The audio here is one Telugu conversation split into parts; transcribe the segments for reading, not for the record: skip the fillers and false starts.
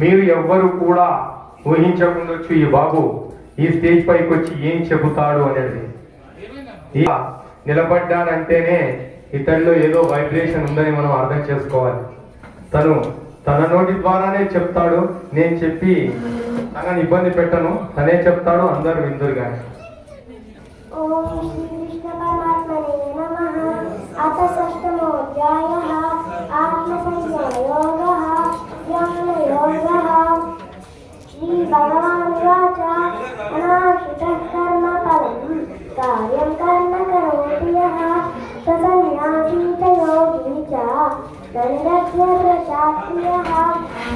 మీరు ఎవ్వరు కూడా ఊహించకుండొచ్చు ఈ బాబు ఈ స్టేజ్ పైకి వచ్చి ఏం చెబుతాడు అనేది. నిలబడ్డాడంటేనే ఇతడిలో ఏదో వైబ్రేషన్ ఉందని మనం అర్థం చేసుకోవాలి. తన నోటి ద్వారానే చెప్తాడు. నేను చెప్పి తనని ఇబ్బంది పెట్టను, తనే చెప్తాడు, అందరూ విందురు కానీ. కార్యం కర్మ కరోతి యః సన్యాసీత యోగి చ దండస్య ప్రశాస్త్రియః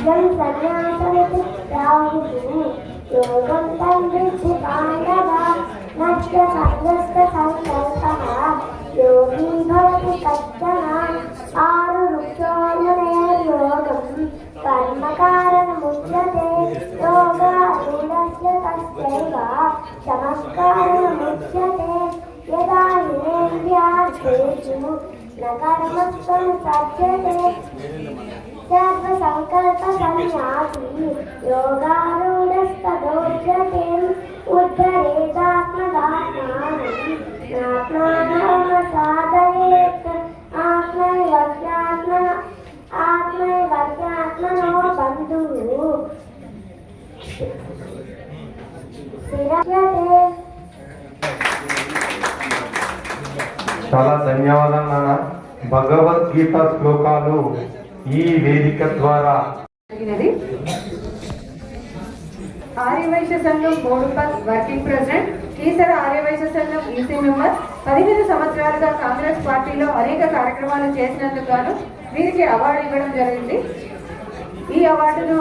యం సన్యాసమితి ప్రాహుః యోగం తం విద్ధి పాండవ నష్ట సంగస్త సంకల్పః యోగి భవతి తచ్చన ఆరు వృక్షోన్మునేర్యోగం కర్మకారణముచ్యతే యోగారూఢస్య తస్యైవ చమత్కారణముచ్యతే యదా హినేంద్రియార్థేషు న కర్మత్వం సజ్జతే సర్వసంకల్ప సన్యాసి యోగారూఢస్తదోచ్యతే ఉద్ధరేతాత్మదాత్మానం నాత్మానం సాధయేత్ ఆత్మైవర్యాత్మనో బంధుః స్థిరయతే. చాలా ధన్యవాదాలు నాన్న. భగవద్గీత శ్లోకాలు ఈ వేదిక ద్వారా ఆర్యవైశ్య సంఘం బోడుపల్ వర్కింగ్ ప్రెసిడెంట్, కీసర ఆర్యవైశ్య సంఘం ఈసీ మెంబర్, 15 సంవత్సరాలుగా కాంగ్రెస్ పార్టీలో అనేక కార్యక్రమాలు చేసినందుకు గాను వీరికి అవార్డు ఇవ్వడం జరిగింది. ఈ అవార్డును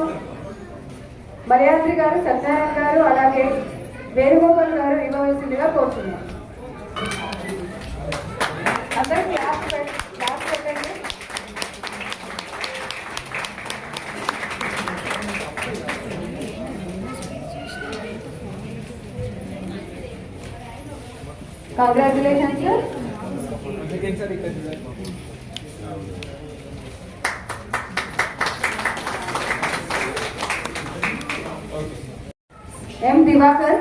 మలయాద్రి గారు, సత్యనారాయణ గారు, అలాగే వేణుగోపాల్ గారు ఇవ్వవలసిందిగా కోరుతున్నారు. అందరూ క్లాస్ పెట్టండి. Congratulations, sir. M. Divakar,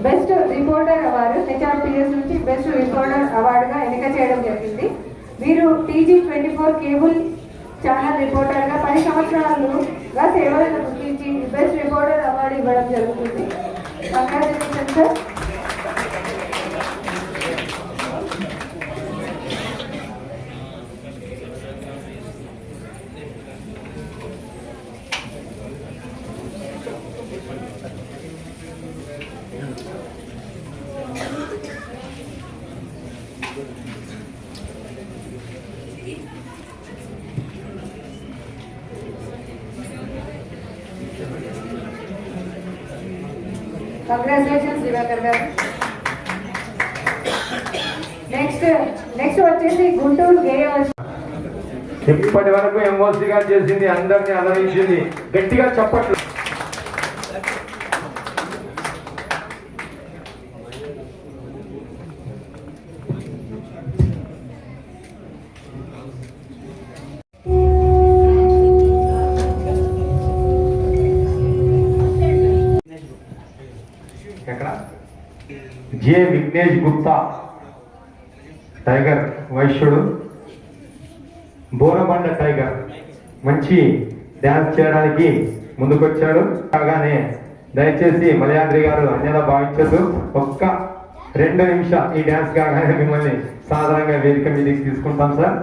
best reporter award HRPS నుంచి బెస్ట్ రిపోర్టర్ అవార్డుగా ఎన్నిక చేయడం జరిగింది. వీరు TG24 కేబుల్ ఛానల్ రిపోర్టర్గా 10 సంవత్సరాలుగా సేవలను గుర్తించి బెస్ట్ రిపోర్టర్ అవార్డు ఇవ్వడం జరుగుతుంది. Congratulations sir. కంగ్రాచులేషన్స్ దివాకర్ గారు. నెక్స్ట్ వచ్చేసి గుంటూరు గేయవలసి. ఇప్పటి వరకు ఎంఓసీ గారు చేసింది అందరినీ అలరించింది. గట్టిగా చెప్పట్లు. జే విఘ్నేష్ గుప్తా టైగర్ వైశ్యుడు, బోరబండ టైగర్ మంచి డ్యాన్స్ చేయడానికి ముందుకొచ్చాడు. కాగానే దయచేసి మలయాద్రి గారు అన్యదా భావించద్దు. ఒక్క 2 నిమిషాలు ఈ డ్యాన్స్ కాగానే మిమ్మల్ని సాధారణంగా వేదిక మీదకి తీసుకుంటాం సార్.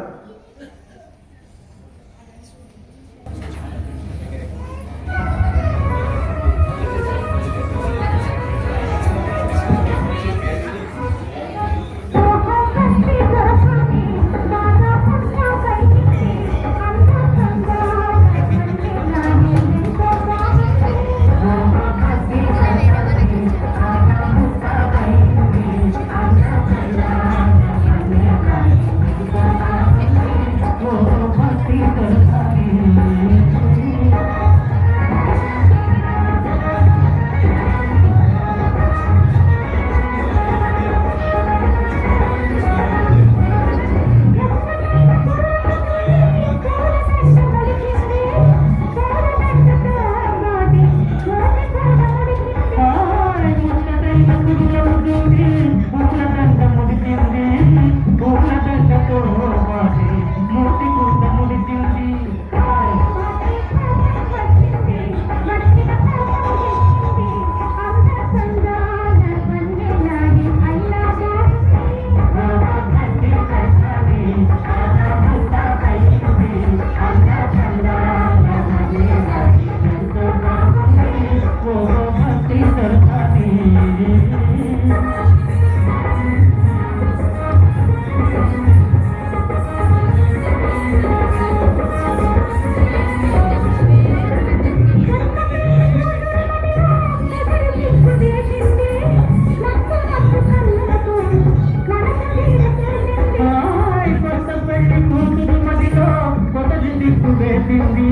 వేసింది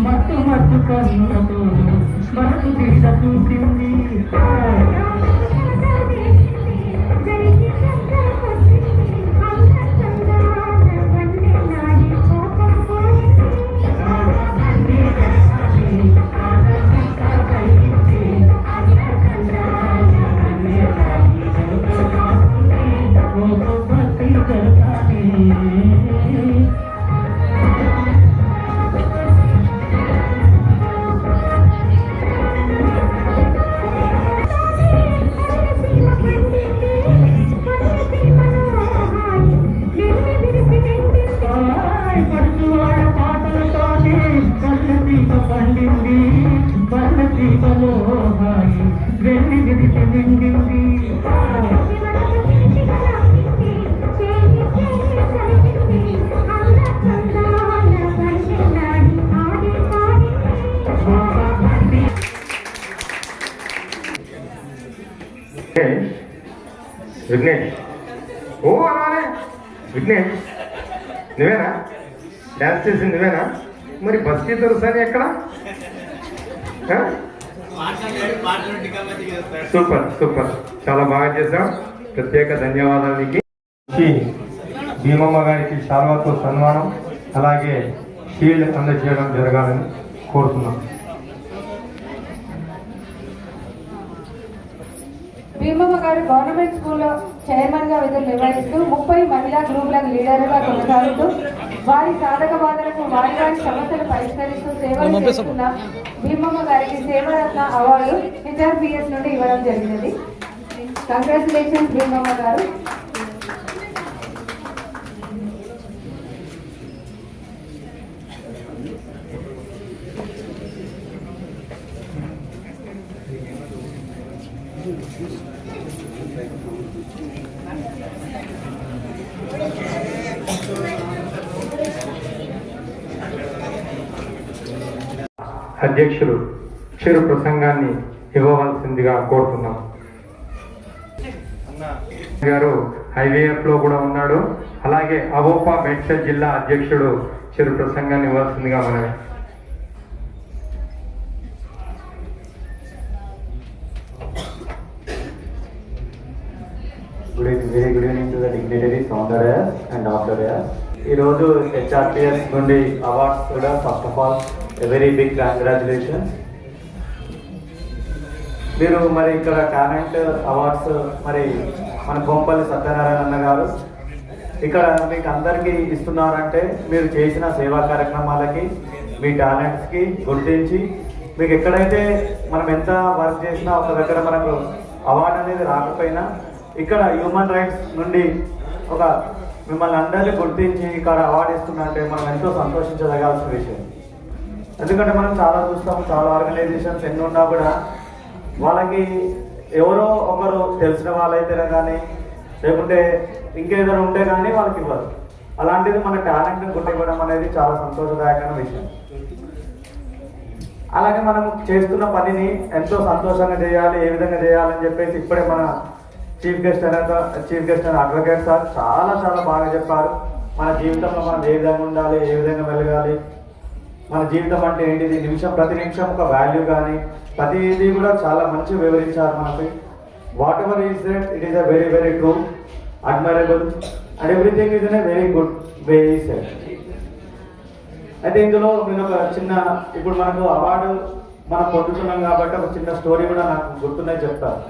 మత్తు మత్తు కన్నుతో మనసు తీర చూసింది పండింది బల్ల దీపలో హాయి వెళ్ళి విడిచి నిండింది విఘ్నేష్ ఓ అలానే విఘ్నేష్ నువ్వేనా డాన్స్ చేసింది నువ్వేనా మరి బస్కి దొరుకుతాను ఎక్కడ సూపర్ సూపర్ చాలా బాగా చేశాం ప్రత్యేక ధన్యవాదాలు నీకు భీమమ్మ గారికి శాల్వాతో సన్మానం అలాగే షీల్డ్ అందజేయడం జరగాలని కోరుతున్నాం. భీమమ్మ గారు గవర్నమెంట్ స్కూల్లో చైర్మన్ గా విధులు నిర్వహిస్తూ 30 మహిళా గ్రూపులకు లీడర్గా కొనసాగుతూ వారి సాధక బాధలకు వారి సమస్యలు పరిష్కరిస్తూ సేవలు చేస్తున్న భీమమ్మ గారికి సేవరత్న అవార్డు HRPS నుండి ఇవ్వడం జరిగినది. కంగ్రాచులేషన్స్ భీమమ్మ గారు. అధ్యక్షులు చిరు ప్రసంగాన్ని ఇవ్వవలసిందిగా కోరుతున్నాం. గారు ఐవీఎఫ్ లో కూడా ఉన్నాడు. అలాగే అవోపా మేడ్చల్ జిల్లా అధ్యక్షుడు చిరు ప్రసంగాన్ని ఇవ్వాల్సిందిగా మనమే. Very good evening to the dignitaries on the dais and off the dais. ఈరోజు HRPS నుండి అవార్డ్స్ కూడా first of all very big congratulations. మీరు మరి ఇక్కడ టాలెంట్ అవార్డ్స్ మరి మన కొంపల్లి సత్యనారాయణ అన్న గారు ఇక్కడ మీకు అందరికీ ఇస్తున్నారంటే మీరు చేసిన సేవా కార్యక్రమాలకి మీ టాలెంట్స్కి గుర్తించి మీకు ఎక్కడైతే మనం ఎంత వర్క్ చేసినా ఒక దగ్గర మనకు అవార్డు అనేది రాకపోయినా ఇక్కడ హ్యూమన్ రైట్స్ నుండి ఒక మిమ్మల్ని అందరినీ గుర్తించి ఇక్కడ అవార్డు ఇస్తున్నారంటే మనం ఎంతో సంతోషించదగాల్సిన విషయం. ఎందుకంటే మనం చాలా చూస్తాం, చాలా ఆర్గనైజేషన్స్ ఎన్ని ఉన్నా కూడా వాళ్ళకి ఎవరో ఒకరు తెలిసిన వాళ్ళైతేనే కానీ లేకుంటే ఇంకేదైనా ఉంటే కానీ వాళ్ళకి ఇవ్వరు. అలాంటిది మన టాలెంట్ని గుర్తివ్వడం అనేది చాలా సంతోషదాయకమైన విషయం. అలాగే మనం చేస్తున్న పనిని ఎంతో సంతోషంగా చేయాలి, ఏ విధంగా చేయాలని చెప్పేసి ఇప్పుడే మన chief guest and advocate sir చాలా చాలా బాగా చెప్పారు. మన జీవితంలో మనం ఏ విధంగా ఉండాలి, ఏ విధంగా వెలగాలి, మన జీవితం అంటే ఏంటిది, ప్రతి నిమిషం ఒక వాల్యూ కానీ ప్రతిదీ కూడా చాలా మంచిగా వివరించారు మనకి. What ever is that it is a very very true, admirable and everything is in a very good way is set. అయితే ఇందులో నేను ఒక చిన్న ఇప్పుడు మనకు అవార్డు మనం పొందుతున్నాం కాబట్టి ఒక చిన్న స్టోరీ కూడా నాకు గుర్తున్నాయి చెప్తాను.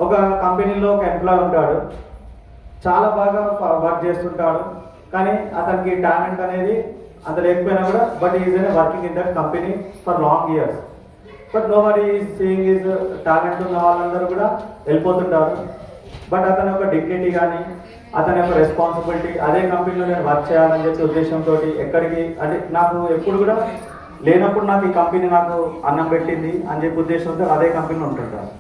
ఒక కంపెనీలో ఒక ఎంప్లాయ్ ఉంటాడు, చాలా బాగా వర్క్ చేస్తుంటాడు, కానీ అతనికి టాలెంట్ అనేది అంత లేకపోయినా కూడా but is working in that company for long years. But nobody is seeing is talent ఉన్న వాళ్ళందరూ కూడా వెళ్ళిపోతుంటారు. బట్ అతని యొక్క డిగ్నిటీ కానీ అతని యొక్క రెస్పాన్సిబిలిటీ అదే కంపెనీలో నేను వర్క్ చేయాలని చెప్పి ఉద్దేశంతో ఎక్కడికి అంటే నాకు ఎప్పుడు కూడా లేనప్పుడు నాకు ఈ కంపెనీ నాకు అన్నం పెట్టింది అని చెప్పి ఉద్దేశంతో అదే కంపెనీలో ఉంటుంటారు.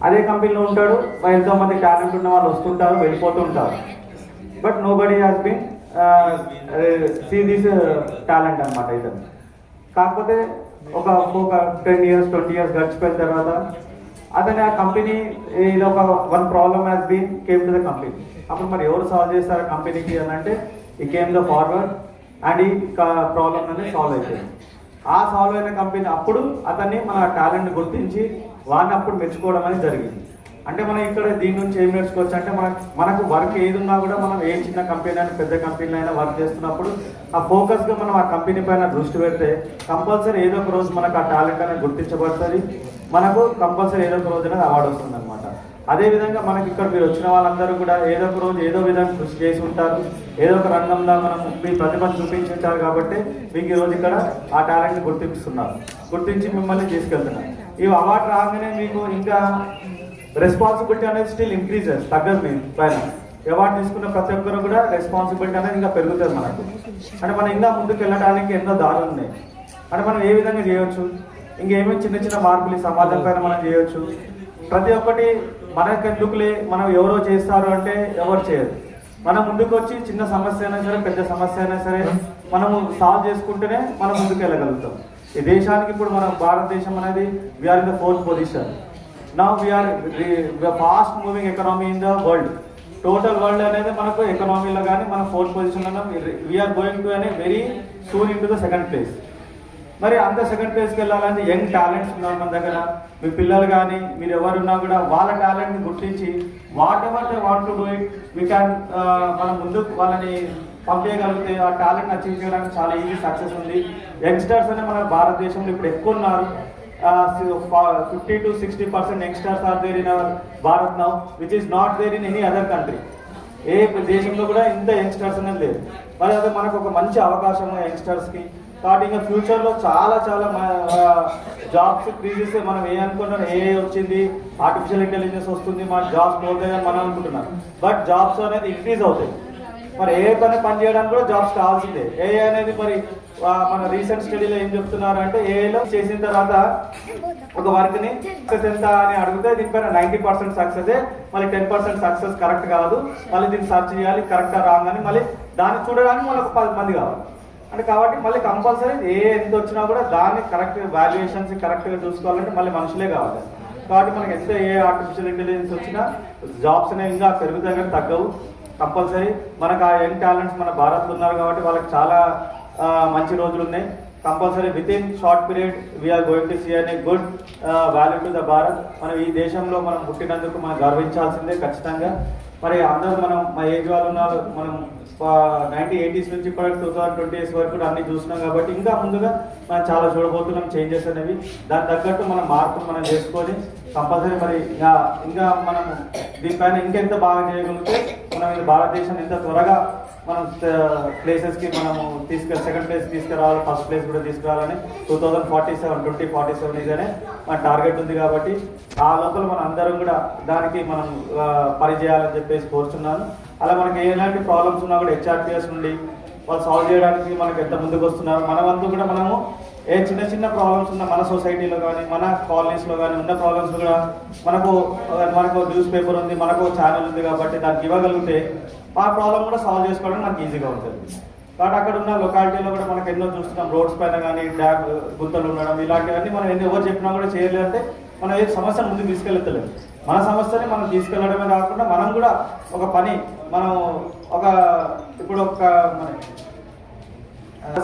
అదే కంపెనీలో ఉంటాడు, ఎంతోమంది టాలెంట్ ఉన్న వాళ్ళు వస్తుంటారు, వెళ్ళిపోతుంటారు. But nobody has been see this talent అనమాట ఇతను. కాకపోతే ఒక 10 years 20 years గడిచిపోయిన తర్వాత అతని ఆ కంపెనీ ఇది ఒక one problem has been came to the company. అప్పుడు మరి ఎవరు సాల్వ్ చేస్తారు కంపెనీకి అని అంటే ఈ కేమ్ ద ఫార్వర్డ్ అండ్ ఈ ప్రాబ్లం అనేది సాల్వ్ అయిపోయింది. ఆ సాల్వ్ అయిన కంపెనీ అప్పుడు అతన్ని మన టాలెంట్ గుర్తించి వాడిని అప్పుడు మెచ్చుకోవడం అనేది జరిగింది. అంటే మనం ఇక్కడ దీని నుంచి ఏం నేర్చుకోవచ్చు అంటే మనకు వర్క్ ఏది ఉన్నా కూడా మనం ఏ చిన్న కంపెనీ అయినా పెద్ద కంపెనీలో అయినా వర్క్ చేస్తున్నప్పుడు ఆ ఫోకస్గా మనం ఆ కంపెనీ పైన దృష్టి పెడితే కంపల్సరీ ఏదో ఒక రోజు మనకు ఆ టాలెంట్ అనేది గుర్తించబడుతుంది, మనకు కంపల్సరీ ఏదో ఒక రోజు అనేది అవార్డు వస్తుంది అనమాట. అదేవిధంగా మనకి ఇక్కడ మీరు వచ్చిన వాళ్ళందరూ కూడా ఏదో ఒక రోజు ఏదో విధంగా కృషి చేసి ఉంటారు, ఏదో ఒక రంగంలో మనం మీ ప్రతిభను చూపించి ఉంటారు కాబట్టి మీకు ఈరోజు ఇక్కడ ఆ టాలెంట్ని గుర్తించి మిమ్మల్ని తీసుకెళ్తున్నారు. ఈ అవార్డు రాగానే మీకు ఇంకా రెస్పాన్సిబిలిటీ అనేది స్టిల్ ఇంక్రీజెస్, తగ్గదు మీ పైన. అవార్డు తీసుకున్న ప్రతి ఒక్కరు కూడా రెస్పాన్సిబిలిటీ అనేది ఇంకా పెరుగుతుంది మనకు. అంటే మనం ఇంకా ముందుకు వెళ్ళడానికి ఎన్నో దారులు ఉన్నాయి. అంటే మనం ఏ విధంగా చేయవచ్చు, ఇంకేమేమి చిన్న చిన్న మార్పులు ఈ సమాజం పైన మనం చేయవచ్చు. ప్రతి ఒక్కటి మనకెందుకులే, మనం ఎవరో చేస్తారు అంటే ఎవరు చేయరు. మనం ముందుకు వచ్చి చిన్న సమస్య అయినా సరే పెద్ద సమస్య అయినా సరే మనము సాల్వ్ చేసుకుంటేనే మనం ముందుకు వెళ్ళగలుగుతాం. ఈ దేశానికి ఇప్పుడు మన భారతదేశం అనేది we are in the 4th position. Now we are fast moving economy in the world. Total world అనేది మనకు ఎకనామీలో కానీ మన 4th పొజిషన్లో వీఆర్ గోయింగ్ టు అనే very soon in to the 2nd place. మరి అంత 2nd ప్లేస్కి వెళ్ళాలంటే యంగ్ టాలెంట్స్ ఉన్నారు మన దగ్గర. మీ పిల్లలు కానీ మీరు ఎవరున్నా కూడా వాళ్ళ టాలెంట్ని గుర్తించి what ever they want to do it we can మనం ముందుకు వాళ్ళని పంపించగలిగితే ఆ టాలెంట్ అచీవ్ చేయడానికి చాలా ఈజీ సక్సెస్ ఉంది. యంగ్స్టర్స్ అనే మన భారతదేశంలో ఇప్పుడు ఎక్కువ ఉన్నారు. 50 to 60% youngsters are there in our Bharat now, which is not there in any other country. ఏ దేశంలో కూడా ఇంత యంగ్స్టర్స్ అనేది లేదు. మరి అది మనకు ఒక మంచి అవకాశం యంగ్స్టర్స్కి. కాబట్టి ఇంకా ఫ్యూచర్లో చాలా జాబ్స్ క్రీజెస్ మనం అనుకుంటున్నాం, వచ్చింది, ఆర్టిఫిషియల్ ఇంటెలిజెన్స్ వస్తుంది, మన జాబ్స్ పోతాయని మనం అనుకుంటున్నాం. బట్ జాబ్స్ అనేది ఇంక్రీజ్ అవుతాయి. మరి పని చేయడానికి కూడా జాబ్స్ కావాల్సిందే. ఏఐ అనేది మరి మన రీసెంట్ స్టడీలో ఏం చెప్తున్నారు అంటే ఏఐలో చేసిన తర్వాత ఒక వర్క్ని సక్సెస్ ఎంత అని అడిగితే దీనిపైన 90% సక్సెసే, మళ్ళీ 10% సక్సెస్ కరెక్ట్ కాదు, మళ్ళీ దీన్ని సర్చ్ చేయాలి కరెక్టా రాంగ్ అని, మళ్ళీ దాన్ని చూడడానికి మనకు 10 మంది కావాలి. అంటే కాబట్టి మళ్ళీ కంపల్సరీ ఎంత వచ్చినా కూడా దాన్ని కరెక్ట్ వాల్యుయేషన్స్ కరెక్ట్గా చూసుకోవాలంటే మళ్ళీ మనుషులే కావాలి. కాబట్టి మనకి ఎంత ఆర్టిఫిషియల్ ఇంటెలిజెన్స్ వచ్చినా జాబ్స్ అనేవి ఇంకా పెరుగుతాయి కానీ తగ్గవు. కంపల్సరీ మనకు ఆ యంగ్ టాలెంట్స్ మన భారత్లో ఉన్నారు కాబట్టి వాళ్ళకి చాలా మంచి రోజులు ఉన్నాయి. Compulsory with in short period we're going to see any good value to the Bharat. మనం ఈ దేశంలో మనం పుట్టినందుకు మనం గర్వించాల్సిందే ఖచ్చితంగా. మరి అందరూ మనం మా ఏజ్ వాళ్ళు ఉన్నారు, మనం 1980s నుంచి ఇప్పటి 2020s వరకు అన్ని చూసినాం కాబట్టి ఇంకా ముందుగా మనం చాలా చూడబోతున్నాం చేంజెస్ అనేవి. దానికి తగ్గట్టు మనం మార్పులు మనం చేసుకొని కంపల్సరీ మరి ఇంకా మనం దీనిపైన ఇంకెంత బాగా చేయగలిగితే మనం ఈ భారతదేశం ఎంత త్వరగా మనం ప్లేసెస్కి మనము 2nd ప్లేస్ తీసుకురావాలి, 1st ప్లేస్ కూడా తీసుకురావాలని 2047 ఇదనే మన టార్గెట్ ఉంది. కాబట్టి ఆ లోపల మనం అందరం కూడా దానికి మనం పనిచేయాలని చెప్పేసి కోరుతున్నాను. అలా మనకి ఎలాంటి ప్రాబ్లమ్స్ ఉన్నా కూడా HRPS నుండి వాళ్ళు సాల్వ్ చేయడానికి మనకు ఎంత ముందుకు వస్తున్నారు. మన వంతు కూడా మనము ఏ చిన్న ప్రాబ్లమ్స్ ఉన్న మన సొసైటీలో కానీ మన కాలనీస్లో కానీ ఉన్న ప్రాబ్లమ్స్ కూడా మనకు న్యూస్ పేపర్ ఉంది, మనకు ఛానల్ ఉంది కాబట్టి దానికి ఇవ్వగలిగితే ఆ ప్రాబ్లం కూడా సాల్వ్ చేసుకోవడం మనకి ఈజీగా ఉంటుంది. కాబట్టి అక్కడ ఉన్న లొకాలిటీలో కూడా మనకు ఎన్నో చూస్తున్నాం, రోడ్స్ పైన కానీ డ్యామ్ గుంతలు ఉండడం ఇలాంటివన్నీ మనం ఎవరు చెప్పినా కూడా చేయలేదంటే మనం ఏ సమస్యను ముందుకు తీసుకెళ్తలేదు. మన సమస్యని మనం తీసుకెళ్లడమే కాకుండా మనం కూడా ఒక పని మనం ఇప్పుడు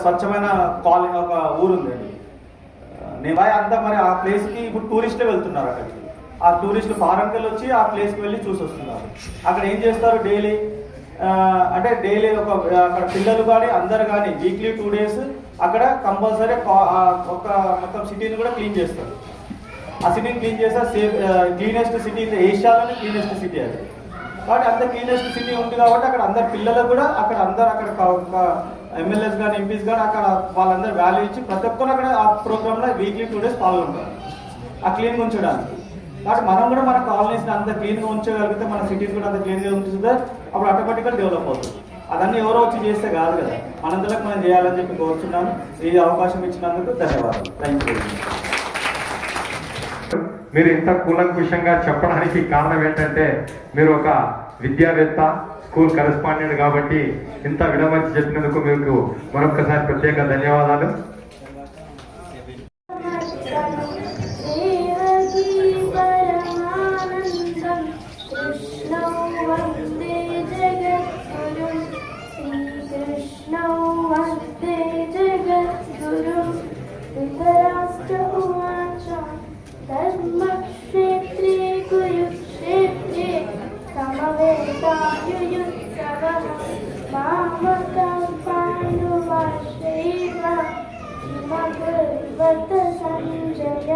స్వచ్ఛమైన కాలనీ ఒక ఊరు ఉందండి నేబాయ్ అంతా. మరి ఆ ప్లేస్కి ఇప్పుడు టూరిస్టులు వెళ్తున్నారు. అక్కడికి ఆ టూరిస్టులు ఫారెన్కి వెళ్ళి వచ్చి ఆ ప్లేస్కి వెళ్ళి చూసి వస్తున్నారు. అక్కడ ఏం చేస్తారు డైలీ అంటే డైలీ అక్కడ పిల్లలు కానీ అందరు కానీ వీక్లీ 2 days అక్కడ కంపల్సరీ ఒక మొత్తం సిటీని కూడా క్లీన్ చేస్తారు. ఆ సిటీని క్లీన్ చేస్తే క్లీనెస్ట్ సిటీ ఏషియాలోనే క్లీనెస్ట్ సిటీ అది. కాబట్టి అంత క్లీనెస్ట్ సిటీ ఉంది కాబట్టి అక్కడ అందరు పిల్లలకు కూడా అక్కడ ఎమ్మెల్యేస్ కానీ ఎంపీస్ కానీ అక్కడ వాళ్ళందరూ వాల్యూ ఇచ్చి ప్రతి ఒక్కరు అక్కడ ఆ ప్రోగ్రామ్లో వీక్లీ 2 days పాల్గొంటారు ఆ క్లీన్గా ఉంచడానికి. కాబట్టి మనం కూడా మన కాలనీస్ని అంత క్లీన్గా ఉంచగలిగితే మన సిటీస్ కూడా అంత క్లీన్గా ఉంచుతుంటే అప్పుడు ఆటోమేటిక్గా డెవలప్ అవుతుంది. అదన్నీ ఎవరో వచ్చి చేస్తే కాదు కదా, మనందరికి మనం చేయాలని చెప్పి కోరుచున్నాను. ఈ అవకాశం ఇచ్చినందుకు ధన్యవాదాలు. Thank you. మీరు ఇంత కూలంకుషంగా చెప్పడానికి కారణం ఏంటంటే మీరు ఒక విద్యావేత్త, స్కూల్ కరెస్పాండెంట్ కాబట్టి ఇంత విడమర్చి చెప్పినందుకు మీకు మరొకసారి ప్రత్యేక ధన్యవాదాలు. Krishna धृतराष्ट्र उवाच धर्मक्षेत्रे कुरुक्षेत्रे समवेतायुयुत्सवः मामकं पाण्डुवाश्चैव किमकुर्वत संजय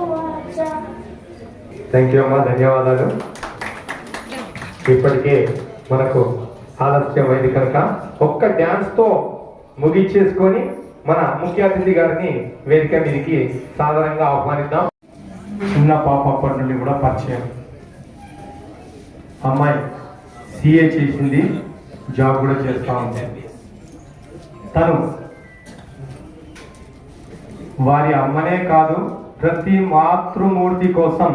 उवाच. థ్యాంక్ యూ అమ్మా, ధన్యవాదాలు. ఇప్పటికే మనకు ఆలస్యం అయింది కనుక ఒక్క డ్యాన్స్తో ముగించేసుకొని మన ముఖ్య అతిథి గారిని వేదిక మీదకి సాధారణంగా ఆహ్వానిద్దాం. చిన్న పాప అప్పటి నుండి కూడా పరిచయం. అమ్మాయి సిఏ చేసింది, జాబ్ కూడా చేస్తా ఉంది. తను వారి అమ్మనే కాదు, ప్రతి మాతృమూర్తి కోసం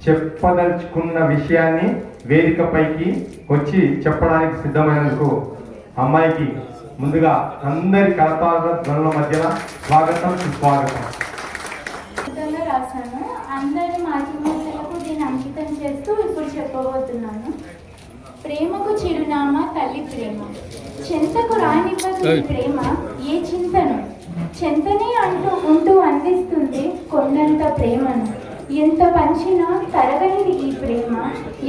చెప్పదలుచుకున్న విషయాన్ని వేదికపైకి వచ్చి చెప్పడానికి సిద్ధమైనందుకు అమ్మాయికి ముందుగా అందరి కరతాళ ధ్వనుల మధ్యన స్వాగతం, సుస్వాగతం. రాశాను. అందరి మాతృమూర్తులకు దీన్ని అంకితం చేస్తూ ఇప్పుడు చెప్పబోతున్నాను. ప్రేమకు చిరునామా తల్లి ప్రేమ, చెంతకు రానివ్వదు ఈ ప్రేమ ఏ చింతను, చెంతనే ఉంటూ అందిస్తుంది కొండంత ప్రేమను. ఎంత పంచినా తరగనిది ఈ ప్రేమ,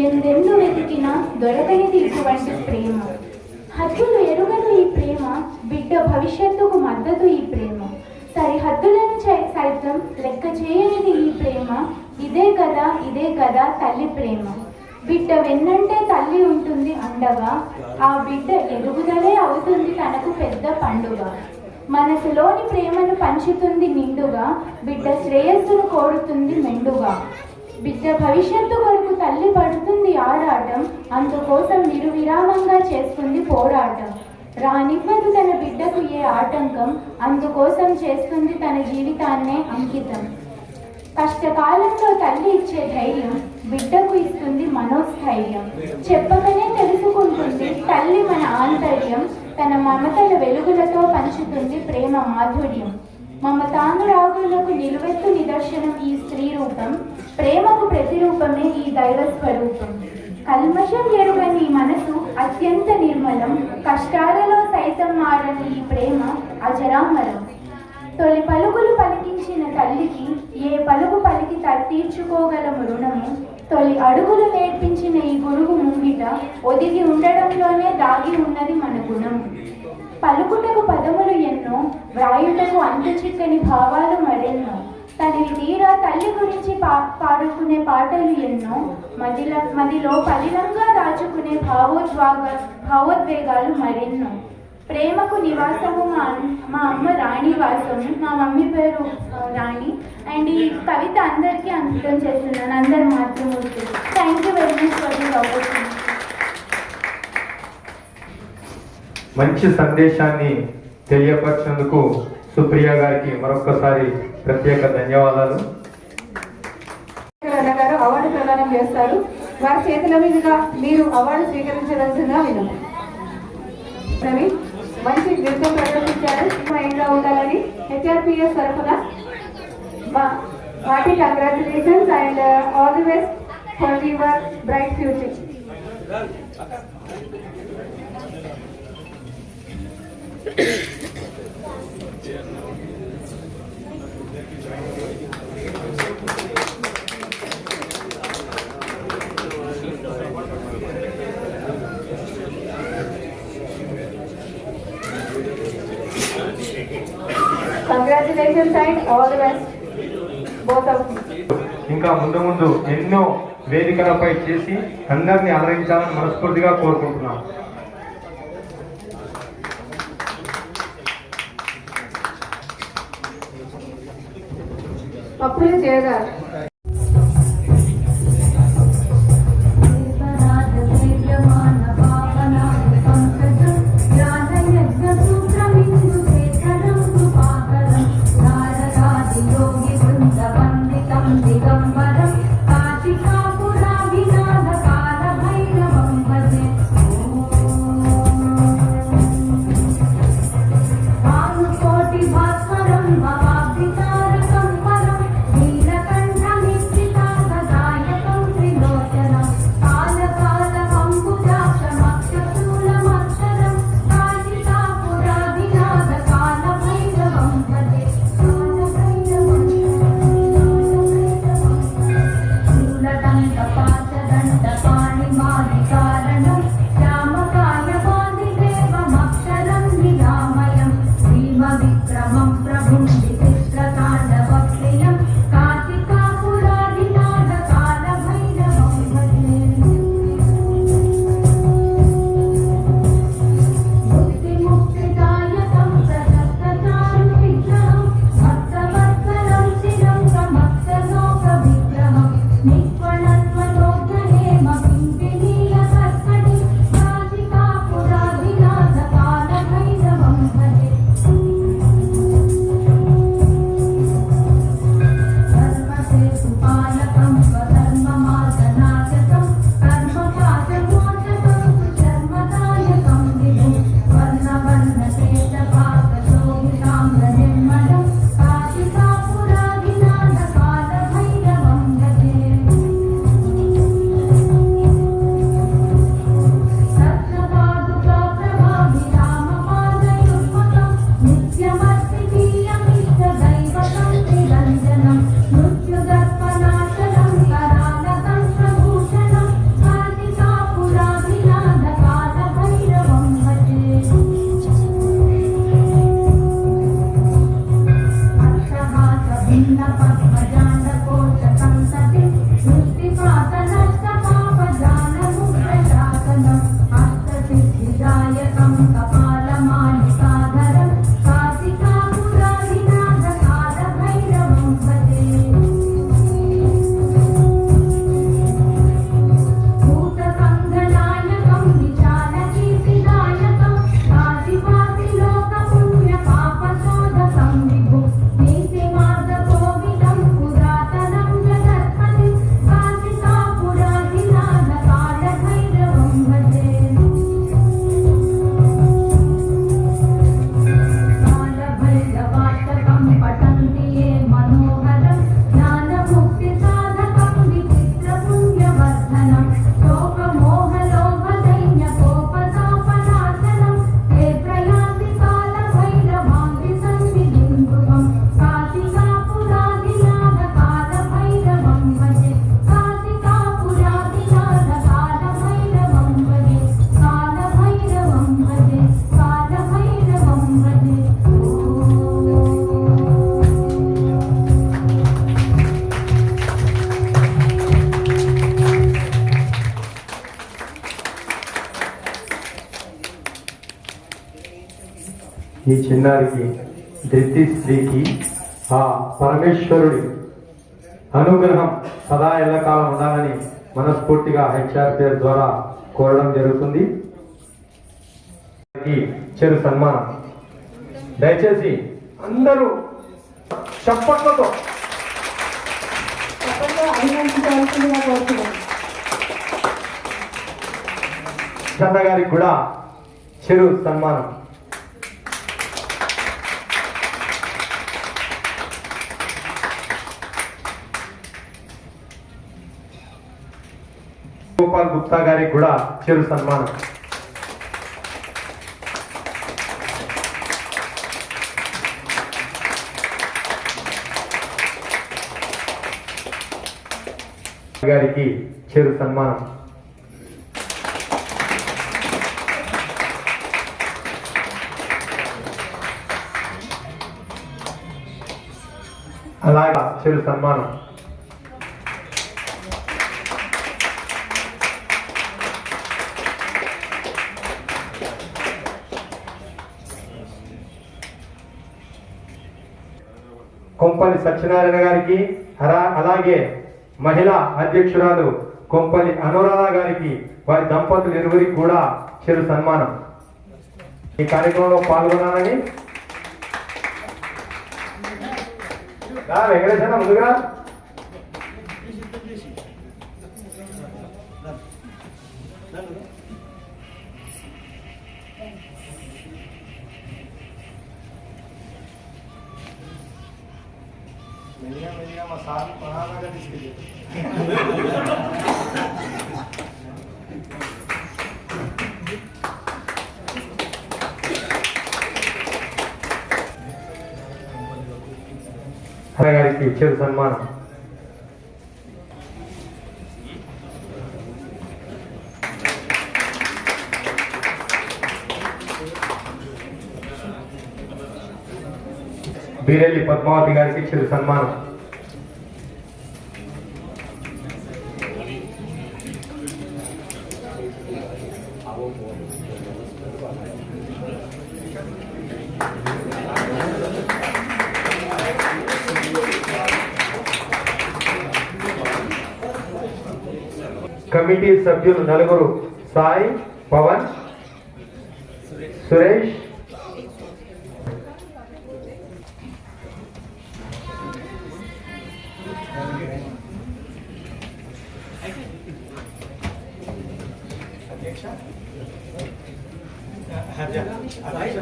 ఎందెందు వెతికినా దొరకనిది ఇటువంటి ప్రేమ. హద్దులు ఎరుగదు ఈ ప్రేమ, బిడ్డ భవిష్యత్తుకు మద్దతు ఈ ప్రేమ. సరిహద్దులను సైతం లెక్క చేయనిది ఈ ప్రేమ. ఇదే కదా తల్లి ప్రేమ. బిడ్డ వెన్నంటే తల్లి ఉంటుంది అండగా, ఆ బిడ్డ ఎదుగుదలే అవుతుంది తనకు పెద్ద పండుగ. మనసులోని ప్రేమను పంచుతుంది నిండుగా, బిడ్డ శ్రేయస్సును కోరుతుంది మెండుగా. బిడ్డ భవిష్యత్తు కొరకు తల్లి పడుతుంది ఆరాటం, అందుకోసం విరామంగా చేస్తుంది పోరాటం. రానివ్వదు తన బిడ్డకు ఏ ఆటంకం, అందుకోసం చేస్తుంది తన జీవితాన్నే అంకితం. కష్టకాలంలో తల్లి ఇచ్చే ధైర్యం, బిడ్డకు ఇస్తుంది మనోస్థైర్యం. చెప్పకనే తెలుసుకుంటుంది తల్లి మన ఆంతర్యం, తన మమతల వెలుగులతో పంచుతుంది ప్రేమ మాధుర్యం. మమతానురాగులకు నిలువెత్తు నిదర్శనం ఈ స్త్రీ రూపం, ప్రేమకు ప్రతిరూపమే ఈ దైవ స్వరూపం. కల్మషం ఎరుగని మనసు అత్యంత నిర్మలం, కష్టాలలో సైతం మారని ఈ ప్రేమ అజరామరం. తొలి పలుకులు పలికించిన తల్లికి ఏ పలుకు పలికి తీర్చుకోగలము రుణము. తొలి అడుగులు నేర్పించిన ఈ గురువు ముంగిట ఒదిగి ఉండడంలోనే దాగి ఉన్నది మన గుణం. పలుకుటకు పదములు ఎన్నో, వ్రాయుటకు అంతు చిక్కని భావాలు మరెన్నో. తనని తీరా తల్లి గురించి పాడుకునే పాటలు ఎన్నో, మదిలో పదిలంగా దాచుకునే భావోద్వేగాలు మరెన్నో. ప్రేమకు నివాసము మా అమ్మ రాణి వాసము, మా మమ్మీ పేరు రాణి. అండ్ ఈ కవిత అందరికీ అంకితం చేస్తున్నాను, అందరి మాతృమూర్తి. Thank you very much for this opportunity. మంచి సందేశాన్ని తెలియపరిచినందుకు సుప్రియ గారికి మరొక్కసారి ప్రత్యేక ధన్యవాదాలు. గారు అవార్డు ప్రదానం చేస్తారు. వారి చేతుల మీదుగా మీరు అవార్డు స్వీకరించవలసిందిగా విన్నాము. మంచి నృత్యం ప్రదర్శించారు, మైండ్గా ఉండాలని హెచ్ఆర్పిఎస్ తరఫున వాటి congratulations and all the best for your bright future. Congratulations and all the best, both of you. ఇంకా ముందు ఎన్నో వేదికలపై చేసి అందరినీ అలరించాలని మనస్ఫూర్తిగా కోరుకుంటున్నాం. అప్పుడే చేయగారు కోటి భాస్కరం నీలకంఠ ఈ చిన్నారికి ధృతి స్త్రీకి ఆ పరమేశ్వరుడి అనుగ్రహం సదా ఎల్లకాలం ఉండాలని మనస్ఫూర్తిగా హెచ్ఆర్పిఎస్ ద్వారా కోరడం జరుగుతుంది. చెరు సన్మానం దయచేసి అందరూ చప్పట్లతో అభినందించవలసిందిగా కోరుతున్నాను. చంద్ర గారికి కూడా చెరు సన్మానం. గోపాల్ గుప్తా గారికి కూడా చెరు సన్మానం. గారికి చెరు సన్మానం. అలాగే చెరు సన్మానం. కొంపల్లి సత్యనారాయణ గారికి అలాగే మహిళా అధ్యక్షురాలు కొంపల్లి అనురాధ గారికి వారి దంపతులు ఇరువురికి కూడా చెరు సన్మానం. ఈ కార్యక్రమంలో పాల్గొనాలని వెంకటేశ్వర ముందుగా మా సార్ మహారాజా తీసుకెళ్ళి గారికి ఇచ్చారు సన్మానం. బీరెల్లి పద్మావతి గారికి ఇచ్చారు సన్మానం. కమిటీ సభ్యులు నలుగురు సాయి, పవన్, సురేష్,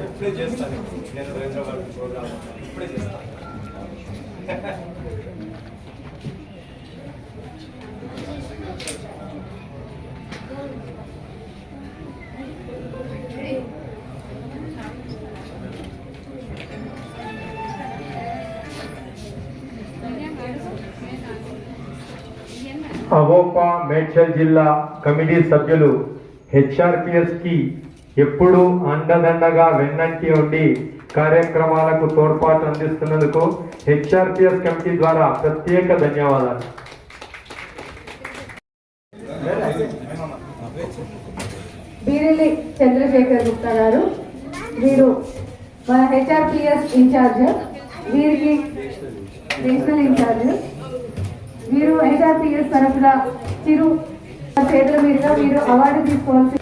ఇప్పుడే చేస్తాను. నేను హైదరాబాద్ ప్రోగ్రామ్ ఇప్పుడే చేస్తాను. అవోపా మేడ్చల్ జిల్లా కమిటీ సభ్యులు హెచ్ఆర్పిఎస్ కి ఎప్పుడూ అండదండగా వెన్నంటి ఉండి కార్యక్రమాలకు తోడ్పాటు అందిస్తున్నందుకు హెచ్ఆర్పిఎస్ కమిటీ ద్వారా ప్రత్యేక ధన్యవాదాలు. బీరెల్లి చంద్రశేఖర్ గుప్తా గారు, వీరు మన హెచ్ఆర్పిఎస్ ఇన్ఛార్జ్, వీరికి నేషనల్ ఇన్ఛార్జ్. వీరు హెచ్ఆర్పిఎస్ తరఫున చిరు చేతుల మీదుగా వీరు అవార్డు తీసుకోవాల్సి.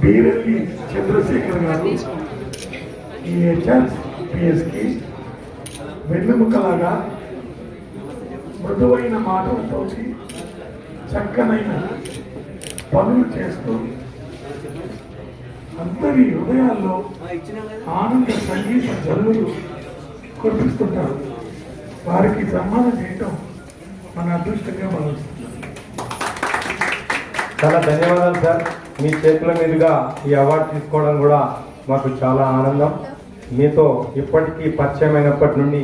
బీరెల్లి చంద్రశేఖర్ గారు ఈ హెచ్ఆర్పిఎస్కి వెన్నెముకలాగా మృదువైన మాటలతో చక్కనైన పనులు చేస్తూ అందరి హృదయాల్లో ఆనంద సంగీత జల్లులు కురిపిస్తుంటారు. వారికి సన్మానం చేయటం మన అదృష్టంగా భావిస్తున్నాం. చాలా ధన్యవాదాలు సార్. మీ చేతుల మీదుగా ఈ అవార్డు తీసుకోవడం కూడా మాకు చాలా ఆనందం. మీతో ఇప్పటికీ పరిచయం అయినప్పటి నుండి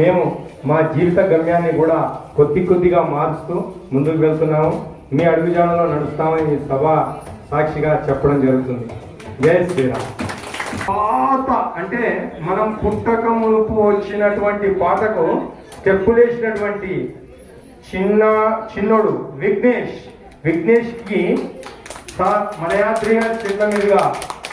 మేము మా జీవిత గమ్యాన్ని కూడా కొద్దిగా మారుస్తూ ముందుకు వెళ్తున్నాము. మీ అడుగుజాడలో నడుస్తామని సాక్షిగా చెప్పడం జరుగుతుంది. జై శ్రీరామ్. పాత అంటే మనం పుట్టక మునుపు వచ్చినటువంటి పాటకు స్టెప్పులేసినటువంటి చిన్నోడు విఘ్నేష్ కి మలయాద్రి గారి చిన్న మీదుగా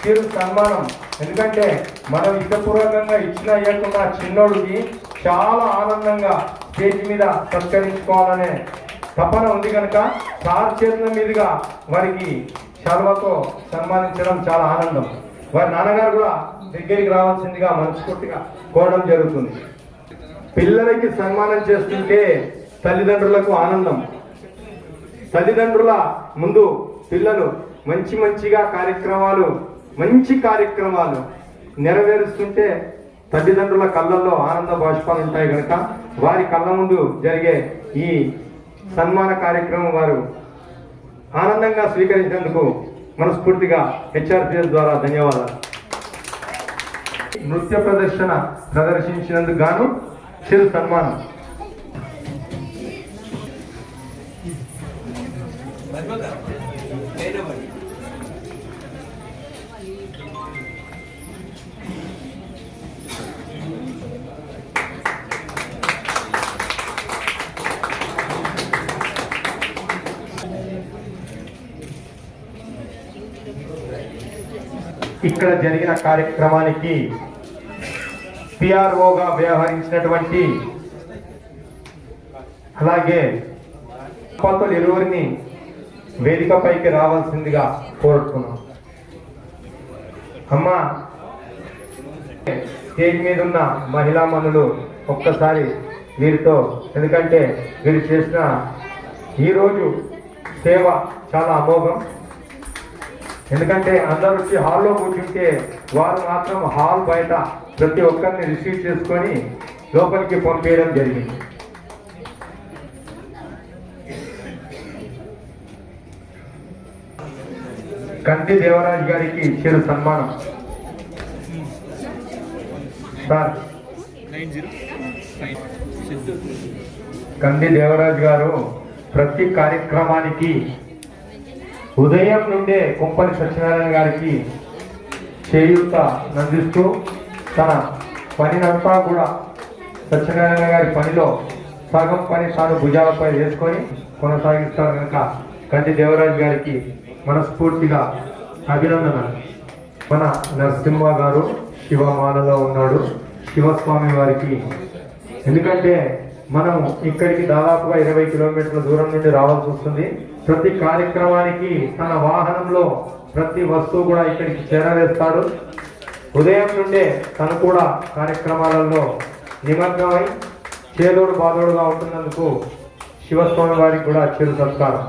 తీరు సన్మానం. ఎందుకంటే మనం ఇష్టపూర్వకంగా ఇచ్చిన ఇవ్వకుండా చిన్నోడికి చాలా ఆనందంగా స్టేజ్ మీద సత్కరించుకోవాలనే తపన ఉంది కనుక సార్ చేతుల మీదుగా వారికి శాలువాతో సన్మానించడం చాలా ఆనందం. వారి నాన్నగారు కూడా దగ్గరికి రావాల్సిందిగా మనస్ఫూర్తిగా కోరడం జరుగుతుంది. పిల్లలకి సన్మానం చేస్తుంటే తల్లిదండ్రులకు ఆనందం. తల్లిదండ్రుల ముందు పిల్లలు మంచిగా మంచి కార్యక్రమాలు నెరవేరుస్తుంటే తల్లిదండ్రుల కళ్ళల్లో ఆనంద బాష్పాలు ఉంటాయి కనుక వారి కళ్ళ ముందు జరిగే ఈ సన్మాన కార్యక్రమం వారు ఆనందంగా స్వీకరించినందుకు మనస్ఫూర్తిగా హెచ్ఆర్పిఎస్ ద్వారా ధన్యవాదాలు. నృత్య ప్రదర్శించినందుకు గాను చిరు సన్మానం. ఇక్కడ జరిగిన కార్యక్రమానికి పిఆర్ఓగా వ్యవహరించినటువంటి అలాగే దంపతులు ఇరువురిని వేదికపైకి రావాల్సిందిగా కోరుతున్నాం. అమ్మ, స్టేజ్ మీద ఉన్న మహిళా మనులు ఒక్కసారి వీరితో, ఎందుకంటే వీరు చేసిన ఈరోజు సేవ చాలా అమోఘం. ఎందుకంటే అందరూ వచ్చి హాల్లో కూర్చుంటే వారు మాత్రం హాల్ బయట ప్రతి ఒక్కరిని రిసీవ్ చేసుకొని లోపలికి పంపేయడం జరిగింది. కంది దేవరాజ్ గారికి చిరు సన్మానం. సార్, కంది దేవరాజ్ గారు ప్రతి కార్యక్రమానికి ఉదయం నుండే కుంపలి సత్యనారాయణ గారికి చేయూత అందిస్తూ తన పనినంతా కూడా సత్యనారాయణ గారి పనిలో సగం పని తాను భుజాలపై వేసుకొని కొనసాగిస్తారు కనుక కంది దేవరాజ్ గారికి మనస్ఫూర్తిగా అభినందనలు. మన నరసింహ గారు శివమాలలో ఉన్నాడు. శివస్వామి వారికి, ఎందుకంటే మనం ఇక్కడికి దాదాపుగా 20 కిలోమీటర్ల దూరం నుండి రావాల్సి వస్తుంది. ప్రతి కార్యక్రమానికి తన వాహనంలో ప్రతి వస్తువు కూడా ఇక్కడికి చేరవేస్తాడు. ఉదయం నుండే తను కూడా కార్యక్రమాలలో నిమగ్నమై చేదోడు బాదోడుగా ఉంటున్నందుకు శివస్వామి వారికి కూడా చిరు సత్కారం.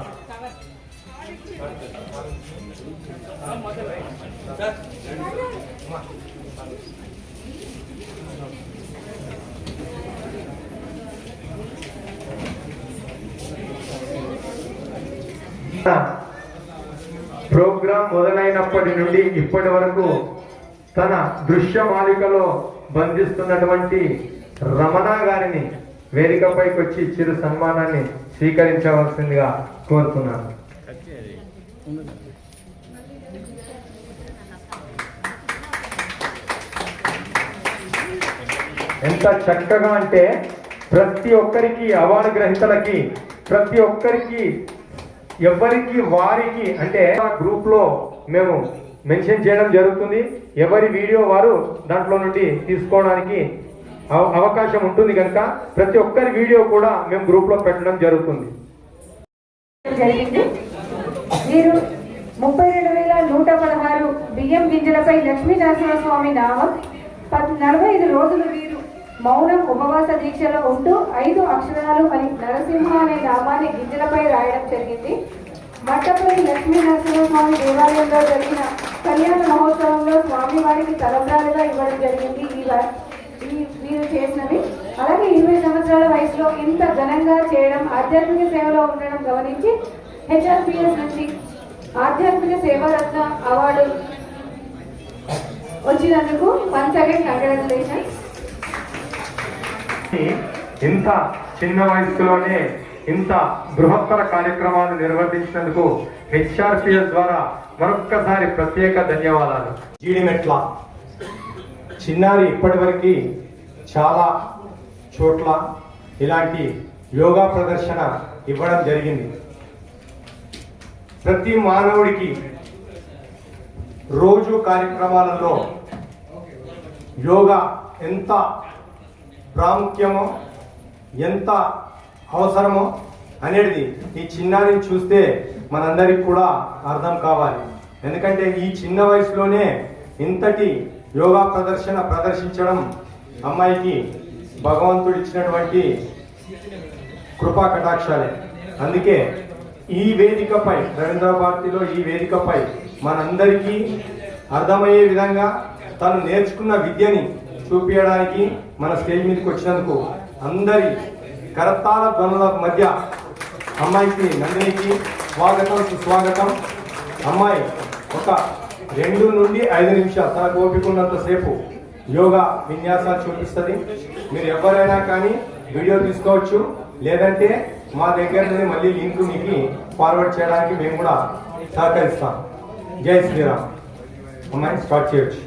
ప్రోగ్రాం మొదలైనప్పటి నుండి ఇప్పటి వరకు తన దృశ్యమాలికలో బంధిస్తున్నటువంటి రమణ గారిని వేదికపైకి వచ్చి చిరు సన్మానాన్ని స్వీకరించవలసిందిగా కోరుతున్నాను. ఎంత చక్కగా అంటే ప్రతి ఒక్కరికి అవార్డు గ్రహీతలకి ప్రతి ఒక్కరికి ఎవరికి వారికి అంటే గ్రూప్ లో మేము మెన్షన్ చేయడం జరుగుతుంది. ఎవరి వీడియో వారు దాంట్లో నుండి తీసుకోవడానికి అవకాశం ఉంటుంది కనుక ప్రతి ఒక్కరి వీడియో కూడా మేము గ్రూప్ లో పెట్టడం జరుగుతుంది. వీరు 32,116 బియ్యం గింజలపై లక్ష్మీ నరసింహస్వామి నామం 45 రోజులు వీరు మౌనం ఉపవాస దీక్షలో ఉంటూ 5 అక్షరాలు అని నరసింహ అనే నామాన్ని గింజలపై రాయడం జరిగింది. మట్టపల్లి లక్ష్మీ నరసింహస్వామి దేవాలయంలో జరిగిన కళ్యాణ మహోత్సవంలో స్వామివారికి తలంబ్రాలుగా ఇవ్వడం జరిగింది. వీరు చేసినవి. అలాగే 20 సంవత్సరాల వయసులో ఇంత ఘనంగా చేయడం, ఆధ్యాత్మిక సేవలో ఉండడం గమనించి హెచ్ఆర్పిఎస్ నుంచి ఆధ్యాత్మిక సేవారత్న అవార్డు వచ్చినందుకు వన్స్ అగైన్ కంగ్రాచులేషన్స్. ఇంత చిన్న వయసులోనే ఇంత బృహత్తర కార్యక్రమాలు నిర్వర్తించినందుకు హెచ్ఆర్పిఎస్ ద్వారా మరొక్కసారి ప్రత్యేక ధన్యవాదాలు. జీడిమెట్ల చిన్నారి ఇప్పటివరకు చాలా చోట్ల ఇలాంటి యోగా ప్రదర్శన ఇవ్వడం జరిగింది. ప్రతి మానవుడికి రోజు కార్యక్రమాలలో యోగా ఎంత ప్రాముఖ్యమో ఎంత అవసరమో అనేది ఈ చిన్నారిని చూస్తే మనందరికి కూడా అర్థం కావాలి. ఎందుకంటే ఈ చిన్న వయసులోనే ఇంతటి యోగా ప్రదర్శించడం అమ్మాయికి భగవంతుడు ఇచ్చినటువంటి కృపా కటాక్షాలే. అందుకే ఈ వేదికపై రవీంద్ర భారతిలో ఈ వేదికపై మనందరికీ అర్థమయ్యే విధంగా తను నేర్చుకున్న విద్యని చూపించడానికి మన స్టేజ్ మీదకి వచ్చినందుకు అందరి కరతాళ ధ్వనుల మధ్య అమ్మాయికి నందినికి స్వాగతం సుస్వాగతం. అమ్మాయి ఒక 2 నుండి 5 నిమిషాలు తన ఓపికన్నంతసేపు యోగా విన్యాసాలు చూపిస్తుంది. మీరు ఎవరైనా కానీ వీడియో తీసుకోవచ్చు, లేదంటే మా దగ్గర నుండి మళ్ళీ లింక్ మీకు ఫార్వర్డ్ చేయడానికి మేము కూడా సహకరిస్తాం. జై శ్రీరామ్. అమ్మాయి స్టార్ట్ చేయొచ్చు.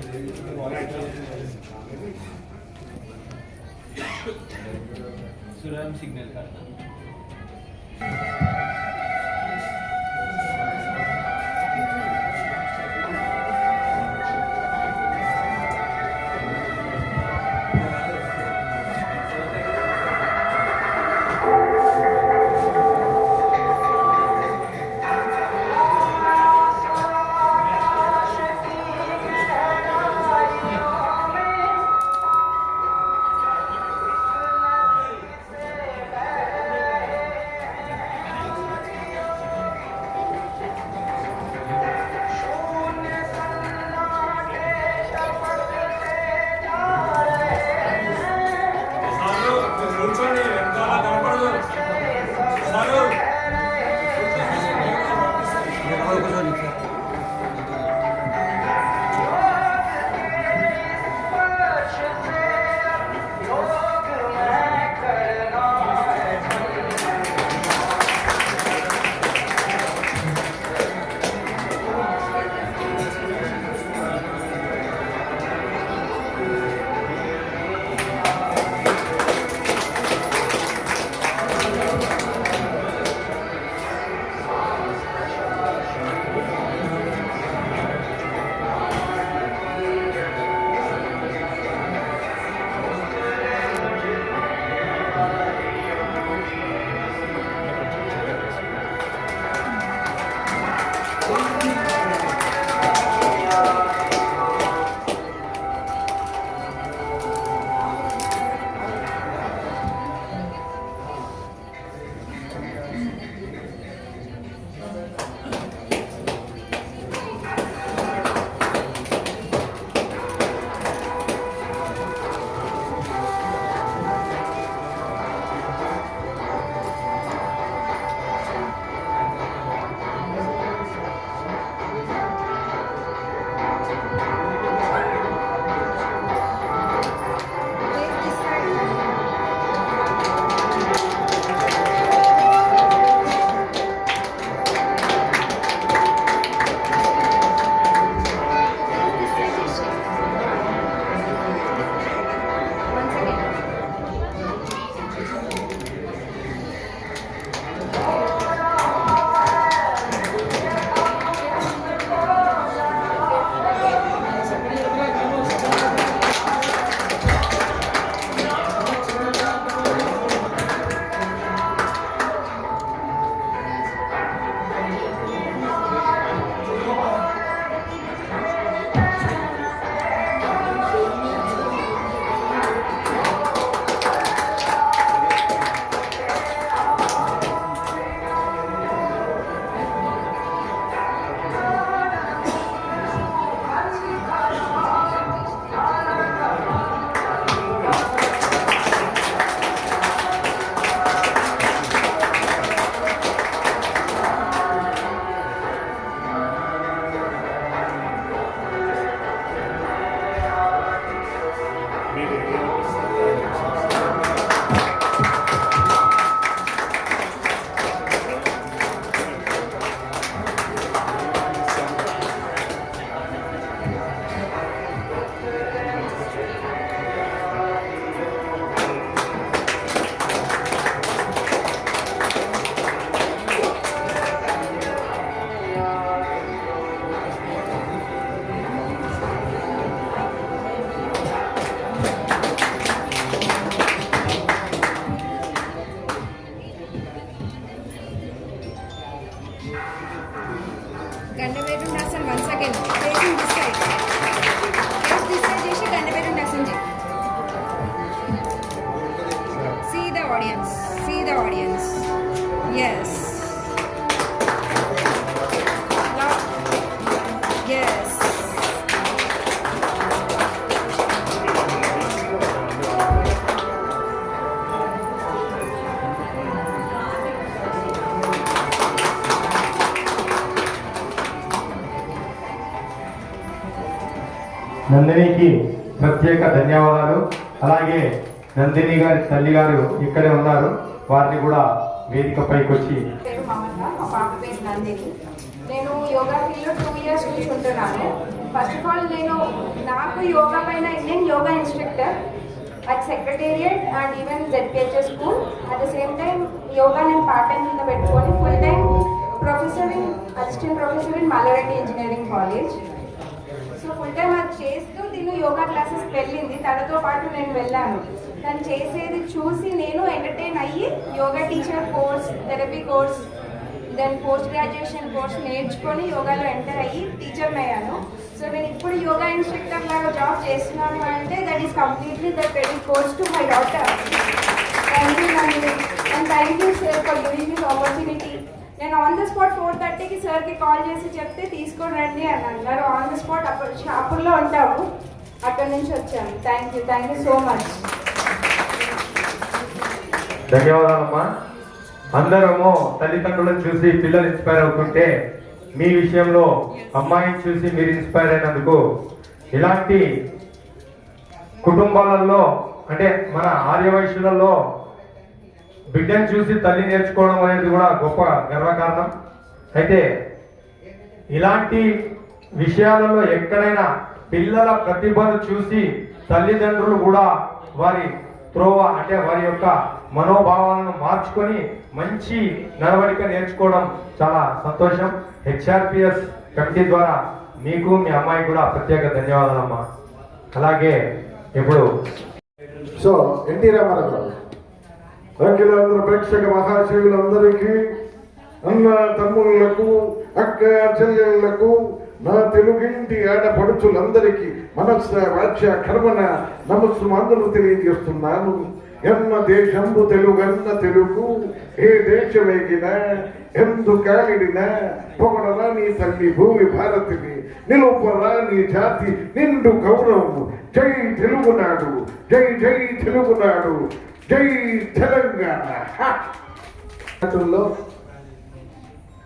చేయాలి 1 second facing this side face this side చేసి గంట పెట్టండి అసలు see the audience yes yes నందినికి ప్రత్యేక ధన్యవాదాలు. అలాగే నందిని గారి తల్లి గారు ఇక్కడే ఉన్నారు, వారిని కూడా వేదిక పైకి వచ్చి. పేరు మమత, మా పాప పేరు నందిని. నేను యోగా ఫీల్డ్లో 2 years నుంచి ఉంటున్నాను. ఫస్ట్ ఆఫ్ ఆల్ నాకు యోగా పైన నేను yoga instructor at secretariat and even ZPHS school. At the same time yoga నేను పార్ట్ టైం కింద పెట్టుకొని full time assistant professor in Mallareddy engineering college. So full time అది చేస్తూ యోగా క్లాసెస్కి వెళ్ళింది, తనతో పాటు నేను వెళ్ళాను. తను చేసేది చూసి నేను ఎంటర్టైన్ అయ్యి yoga teacher course, therapy course, then post graduation course నేర్చుకొని యోగాలో ఎంటర్ అయ్యి టీచర్ని అయ్యాను. సో నేను ఇప్పుడు యోగా ఇన్స్ట్రక్టర్ లాగా జాబ్ చేస్తున్నాను అంటే that is completely the credit course to my daughter. Thank you Nandini and thank you sir for giving this opportunity. నేను ఆన్ ద స్పాట్ 4:30కి సార్కి కాల్ చేసి చెప్తే తీసుకొని రండి అని అన్నారు. ఆన్ ద స్పాట్ అప్పుడు షాపుల్లో ఉంటాము, అక్కడి నుంచి వచ్చాము. Thank you so much. ధన్యవాదాలమ్మా. అందరము తల్లిదండ్రులను చూసి పిల్లలు ఇన్స్పైర్ అవుతుంటే మీ విషయంలో అమ్మాయిని చూసి మీరు ఇన్స్పైర్ అయినందుకు ఇలాంటి కుటుంబాలలో అంటే మన ఆర్యవైశ్యులలో బిడ్డను చూసి తల్లి నేర్చుకోవడం అనేది కూడా గొప్ప గర్వకారణం. అయితే ఇలాంటి విషయాలలో ఎక్కడైనా పిల్లల ప్రతిభను చూసి తల్లిదండ్రులు కూడా వారి త్రోవ అంటే వారి యొక్క మనోభావాలను మార్చుకొని మంచి నడవడిక నేర్చుకోవడం చాలా సంతోషం. HRPS కమిటీ ద్వారా మీకు మీ అమ్మాయి కూడా ప్రత్యేక ధన్యవాదాలమ్మా. అలాగే ఇప్పుడు సో ఎన్టీ రామారావు గారు అఖిలాంధ్ర ప్రేక్షక మహాశయులందరికీ, అన్న తమ్ముళ్లకు, అక్క చెల్లెళ్లకు, నా తెలుగింటి ఆడపడుచులందరికీ మనస్సు వాచ్య కర్మన నమస్సుమాందులు తెలియజేస్తున్నాను. ఎన్న దేశంబు తెలుగన్న తెలుగు, ఏ దేశమేగిన ఎందు కాలిడిన పొగడరా నీ తల్లి భూమి భారతిని, నిలుపరా నీ జాతి నిండు గౌరవము. జై తెలుగునాడు, జై జై తెలుగునాడు, జై తెలంగాణ.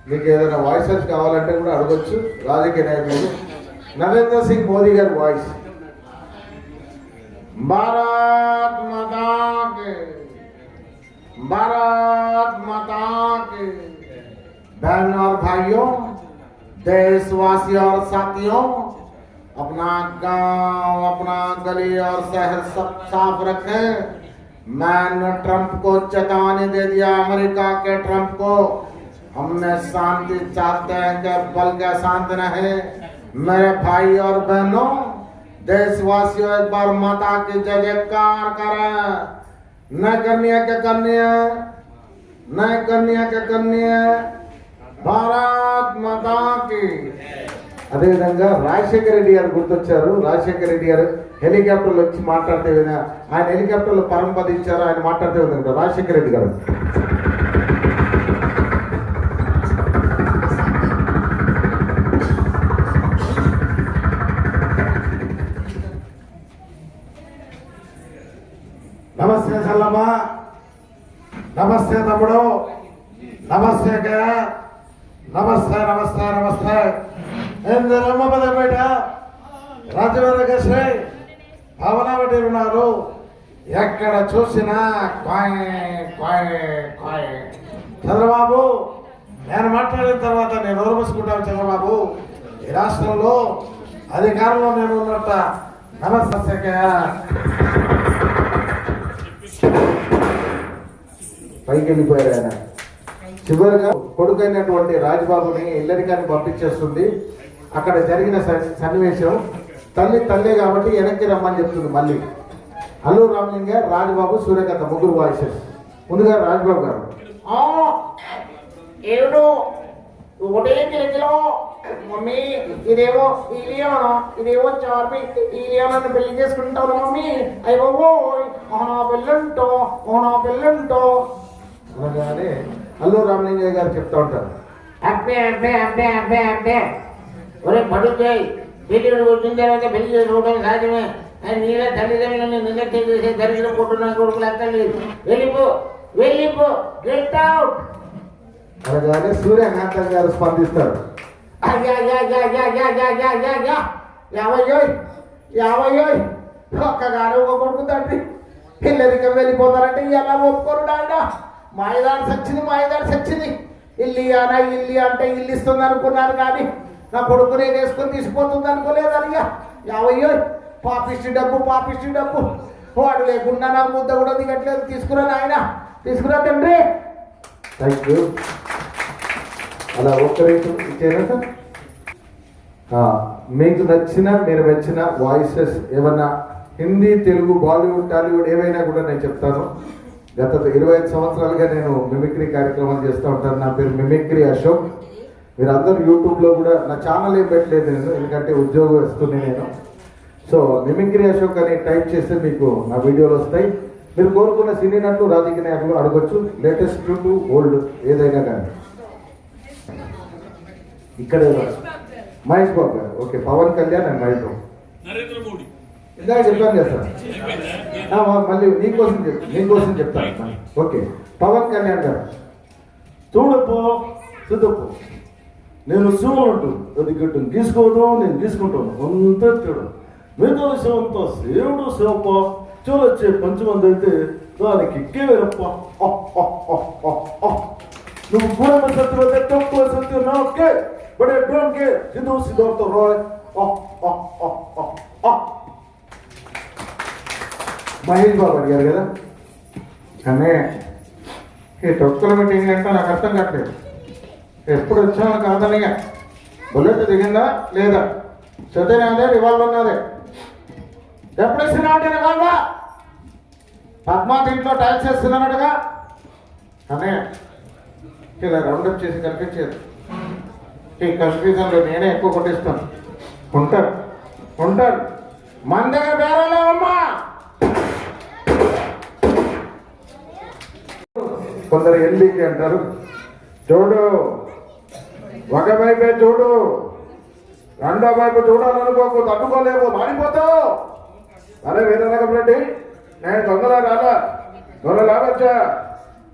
మీకు ఏదైనా వాయిసెస్ కావాలంటే కూడా అడగొచ్చు రాజకీయ నాయకులు. నరేంద్ర సింగ్ మోదీ గారి వాయిస్. భారత్ మాతా కే, भारत माता के। बहन और भाइयों, देशवासियों और साथियों, अपना गांव, अपना गली और शहर सब साफ रखें। मैंने ट्रंप को चेतावनी दे दिया, अमेरिका के ट्रंप को। हमने शांति चाहते हैं कि बल के शांत रहे। मेरे भाई और बहनों, देशवासियों, एक बार माता की जय जयकार करें। न कन्या के कन्या, न कन्या के कन्या, భారత్ మాతాకి. అదేవిధంగా రాజశేఖర రెడ్డి గారు గుర్తొచ్చారు. రాజశేఖర రెడ్డి గారు హెలికాప్టర్లు వచ్చి మాట్లాడితే విధంగా ఆయన హెలికాప్టర్లు పరంపదించారు. ఆయన మాట్లాడితే విధంగా రాజశేఖర రెడ్డి గారు. నమస్తే చల్లమ్మ, నమస్తే తమ్ముడు, నమస్తే అక్కయ్య, నమస్తే నమస్తే నమస్తే. ఎందరమ్మ పదపేట రాజవర్గశ్రీ భవనవటి ఉన్నారు. ఎక్కడ చూసినా కాయ్ కాయ్ కాయ్. చంద్రబాబు, నేను మాట్లాడిన తర్వాత నేను ఓర్మసుకుంటాను. చంద్రబాబు, ఈ రాష్ట్రంలో అధికారంలో నేను ఉన్నట్ట. నమస్తే అక్కయ్య. పైకి వెళ్ళిపోయారు ఆయన. చివరిగా కొడుకైనటువంటి రాజబాబుని ఇల్లరికాన్ని పంపించేస్తుంది. అక్కడ జరిగిన సన్నివేశం, తల్లి తల్లే కాబట్టి వెనక్కి రమ్మని చెప్తుంది. మళ్ళీ అల్లూరు రామలింగ, రాజబాబు, సూర్యకాంత ముగ్గురు వాయిసెస్. ముందుగా రాజబాబు గారు. ఏడు ఒకటే కిలో మమ్మీ ఇదేమో ఇదేమో చార్మి నన్ను పెళ్లి చేసుకుంటాను మమ్మీ అయ్యో నా పెళ్ళంటో అనగానే అల్లు రామలింగయ్య గారు చెప్తా ఉంటారు, అబ్బే ఒరే పడుతాయి పెళ్లి వచ్చిన తర్వాత పెళ్లి చేసుకోవడం సాధ్యమే. నీళ్ళ తల్లిదండ్రులని నిర్లక్ష్యం చేసే దరిద్రం కొట్టున్న కొడుకులు ఎక్కలేదు. వెళ్ళిపో గెట్ అవుట్ అనగానే సూర్యకాంతం గారు స్పందిస్తారు, యాభై ఒక్కగారు ఒక కొడుకు తండ్రి పిల్లలకి వెళ్ళిపోతారంటే ఎలా ఒప్పుకోరు నాయన. మాయదారి సచ్చింది ఇల్లు అంటే ఇల్లు ఇస్తుంది అనుకున్నాను కానీ నా కొడుకునే వేసుకొని తీసుకుపోతుంది అనుకోలేదనిగా. యావయ్యో పాపిష్టి డబ్బు వాడు లేకుండా నా ముద్ద కూడా దిగట్లేదు. తీసుకురా నాయన, తీసుకురా తండ్రి. Thank you. అలా ఒక్కరేపు ఇచ్చేనా సార్? మీకు నచ్చిన మీరు మెచ్చిన వాయిసెస్ ఏమన్నా హిందీ, తెలుగు, బాలీవుడ్, టాలీవుడ్ ఏవైనా కూడా నేను చెప్తాను. గత 25 సంవత్సరాలుగా నేను మిమిక్రీ కార్యక్రమాలు చేస్తూ ఉంటాను. నా పేరు మిమిక్రీ అశోక్. మీరు అందరూ యూట్యూబ్లో కూడా నా ఛానల్ ఏం పెట్టలేదు నేను, ఎందుకంటే ఉద్యోగం వస్తుంది నేను. సో మిమిక్రీ అశోక్ అని టైప్ చేస్తే మీకు నా వీడియోలు వస్తాయి. మీరు కోరుకున్న సినీ నటులు, రాజకీయ నాయకులు అడగొచ్చు, లేటెస్ట్ టు ఓల్డ్ ఏదైనా కానీ. ఇక్కడే మహేష్ బాబు గారు, ఓకే. పవన్ కళ్యాణ్ అండ్ మహేష్ బాబు, ఇందాక చెప్పాను కదా సార్. మళ్ళీ నీకోసం చెప్తాను. ఓకే, పవన్ కళ్యాణ్ గారు. చూడపో చూడపో, నేను శివుడు అది గిట్టు గీసుకోవడం, నేను గీసుకుంటాను అంతే తేడా. మిగతా విషయం అంతా శివుడు శివప్ప. చూడొచ్చే పంచమంది అయితే దానికి ఎక్కే వేరప్ప. నువ్వు కూడా సత్యవతే తక్కువ సత్యం నా okay but I don't care. Siddhartha Rai. Mahesh Babu అడిగారు కదా, కానీ ఈ తొక్కుల మీటింగ్ అంటే నాకు అర్థం కావట్లేదు. ఎప్పుడు వచ్చామో కాదనిగా బుల్లెట్ దిగిందా లేదా, చదివినదే రివాల్వ్ ఉన్నదే. ఎప్పుడు ఇస్తున్నాడు రివాల్వా? పద్మా దీంట్లో ట్యాక్స్ చేస్తున్నాడుగా. కానీ ఇలా రౌండప్ చేసి కనిపించేది. ఈ కన్ఫ్యూజన్లో నేనే ఎక్కువ కొట్టిస్తాను. ఉంటారు మన దగ్గర బేరాలేవమ్మా. కొందరు ఎల్బీకి అంటారు. చూడు, ఒక వైపే చూడు, రెండో వైపు చూడాలనుకోకు, తట్టుకోలేవు, మాడిపోతావు. అరే వీరరకం రెడ్డి, నేను దొంగలాగొచ్చా,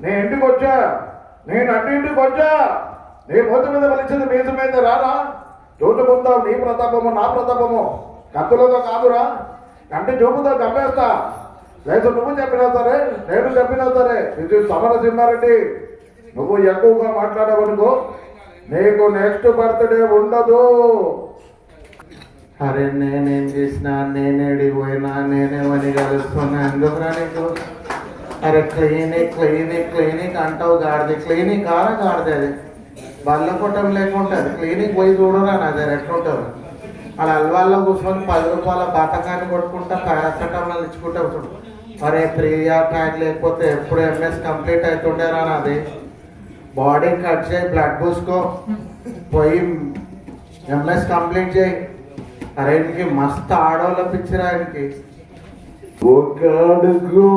నేను ఇంటికి వచ్చా, నేను ఇంటికి వచ్చా, నీ మూత మీద వలిచింది మీజ మీద రారా. చూసుకుందాం నీ ప్రతాపము నా ప్రతాపము, కత్తులతో కాదురా, కంటి చూపుతో చంపేస్తా. లేదు నువ్వు చెప్పినా సరే, నేను చెప్పినా సరే. ఇది సమరసింహారెడ్డి, నువ్వు ఎక్కువగా మాట్లాడవనుకో నీకు నెక్స్ట్ బర్త్డే ఉండదు. అరే నేనేం చేసినా, నేనేడి పోయినా, నేనేమని కలుస్తున్నా, ఎందుకురా నీకు? అరే క్లినిక్ అంటావు గాడిది. క్లినిక్ గాడిది అది బల్ల కొట్టం లేకుండా క్లినిక్ పోయి చూడరా నాది ఎట్లుంటుంది. వాళ్ళ అల్వాల్లో కూర్చొని 10 రూపాయల బతకాన్ని కొట్టుకుంటా పారాసెటమాల్ ఇచ్చుకుంటా చూడు. అరే 3 ఇయర్ ట్యాగ్ లేకపోతే ఎప్పుడు ఎంఎస్ కంప్లీట్ అవుతుండేరా నాది. బాడీ కట్ చేయి, బ్లడ్ పూసుకో, పోయి ఎంఎస్ కంప్లీట్ చేయి. అరే ఇంటికి మస్తు ఆడవాళ్ళ పిచ్చిరా ఆయనకి. ఒక అడుగు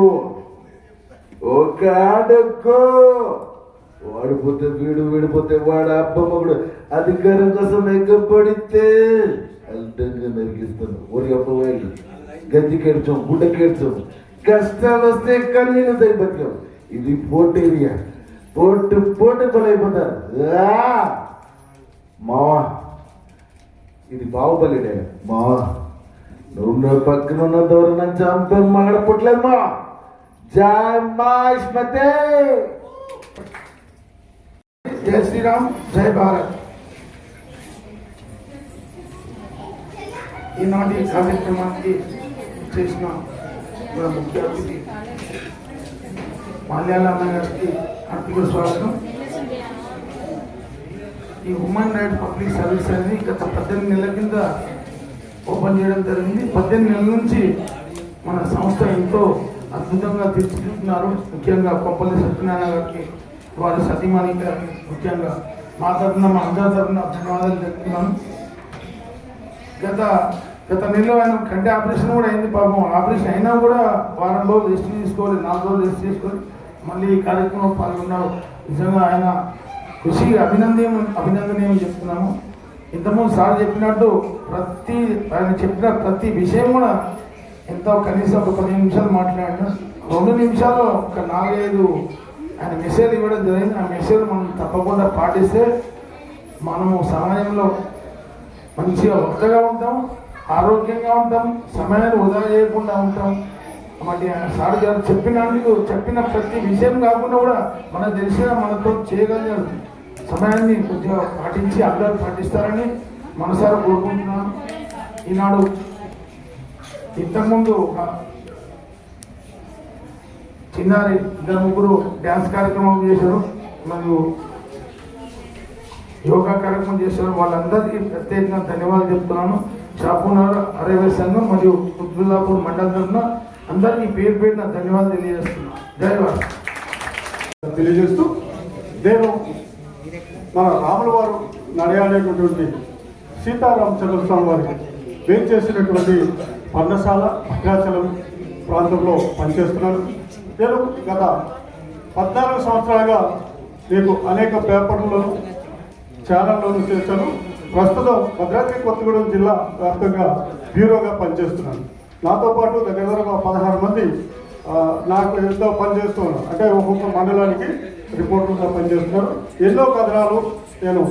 వాడిపోతే వీడిపోతే వాడు అబ్బమ్మగుడు అధికారం కోసం ఎగ్గపడితే అడ్డంగా నరికిస్తాను. ఒరి అప్పవాళ్ళు గజ్జి కేడ్చాం, గుడ్డ కేడ్చాం, కష్టాలు వస్తే కన్నీళ్ళు తగ్గిపోతాం. ఇది పోర్ట్ ఏరియా, పోర్టు పలైపోతారు మావా. ఇది బాహుబలిడే మావా. నువ్వు పక్కన ఉన్న దూరం నుంచి చంపే మాడపట్లేదు మా. జై మాష్మతే. జై శ్రీరామ్, జై భారత్. ఈనాటి కార్యక్రమానికి చేసిన మన ముఖ్య అతిథి మాల్యాలన్న గారికి హార్దిక స్వాగతం. ఈ హ్యూమన్ రైట్స్ పబ్లిక్ సర్వీస్ అనేది గత 18 నెలల కింద ఓపెన్ చేయడం జరిగింది. 18 నెలల నుంచి మన సంస్థ ఎంతో అద్భుతంగా తీర్చిదిద్దుతున్నారు. ముఖ్యంగా కొప్పల్లి సత్యనారాయణ గారికి, వారి సతీమణి గారికి, ముఖ్యంగా మా తరఫున మా అందరి తరఫున ధన్యవాదాలు చెప్తున్నాను. గత నెలలో ఆయన కంటి ఆపరేషన్ కూడా అయింది. పాపం ఆపరేషన్ అయినా కూడా వారం రోజులు రెస్ట్ తీసుకోవాలి, 4 రోజులు రెస్ట్ తీసుకొని మళ్ళీ ఈ కార్యక్రమంలో పాల్గొన్నారు. నిజంగా ఆయన కృషి అభినందనీయం చెప్తున్నాము. ఇంతకుముందు సార్ చెప్పినట్టు ఆయన చెప్పిన ప్రతి విషయం కూడా ఎంతో కనీసం ఒక 10 నిమిషాలు మాట్లాడిన 2 నిమిషాలు ఒక 4-5 ఆయన మెసేజ్ ఇవ్వడం జరిగింది. ఆ మెసేజ్ మనం తప్పకుండా పాటిస్తే మనము సమాజంలో మంచిగా వక్తగా ఉంటాం, ఆరోగ్యంగా ఉంటాం, సమయాన్ని వృధా చేయకుండా ఉంటాం. మరి సార్ గారు చెప్పిన ప్రతి విషయం కాకుండా కూడా మనకు తెలిసిన మనతో చేయగలిగిన సమయాన్ని కొద్దిగా పాటించి అందరూ పాటిస్తారని మనసారా కోరుకుంటున్నాను. ఈనాడు ఇంతకుముందు చిన్నారి 2-3 డ్యాన్స్ కార్యక్రమం చేశారు, మరియు యోగా కార్యక్రమం చేశారు. వాళ్ళందరికీ ప్రత్యేకంగా ధన్యవాదాలు చెప్తున్నాను. షాపూనగర్ ఆర్యవైశ్య సంఘం మరియు కుత్బుల్లాపూర్ మండలం తరఫున అందరికీ పేరున ధన్యవాదాలు తెలియజేస్తున్నాను. ధన్యవాదాలు తెలియజేస్తూ నేను మన రాముల వారు నడయాడేటటువంటి సీతారామచంద్ర స్వామి వారికి వేయించేసినటువంటి పర్ణశాల భద్రాచలం ప్రాంతంలో పనిచేస్తున్నాను. నేను గత 14 సంవత్సరాలుగా మీకు అనేక పేపర్లను ఛానల్లోనూ చేశాను. ప్రస్తుతం భద్రాద్రి కొత్తగూడెం జిల్లా వ్యాప్తంగా బ్యూరోగా పనిచేస్తున్నాను. నాతో పాటు దగ్గర 16 మంది నాకు ఎంతో పనిచేస్తున్నాను. అంటే ఒక్కొక్క మండలానికి రిపోర్టర్గా పనిచేస్తున్నారు. ఎన్నో కథనాలు నేను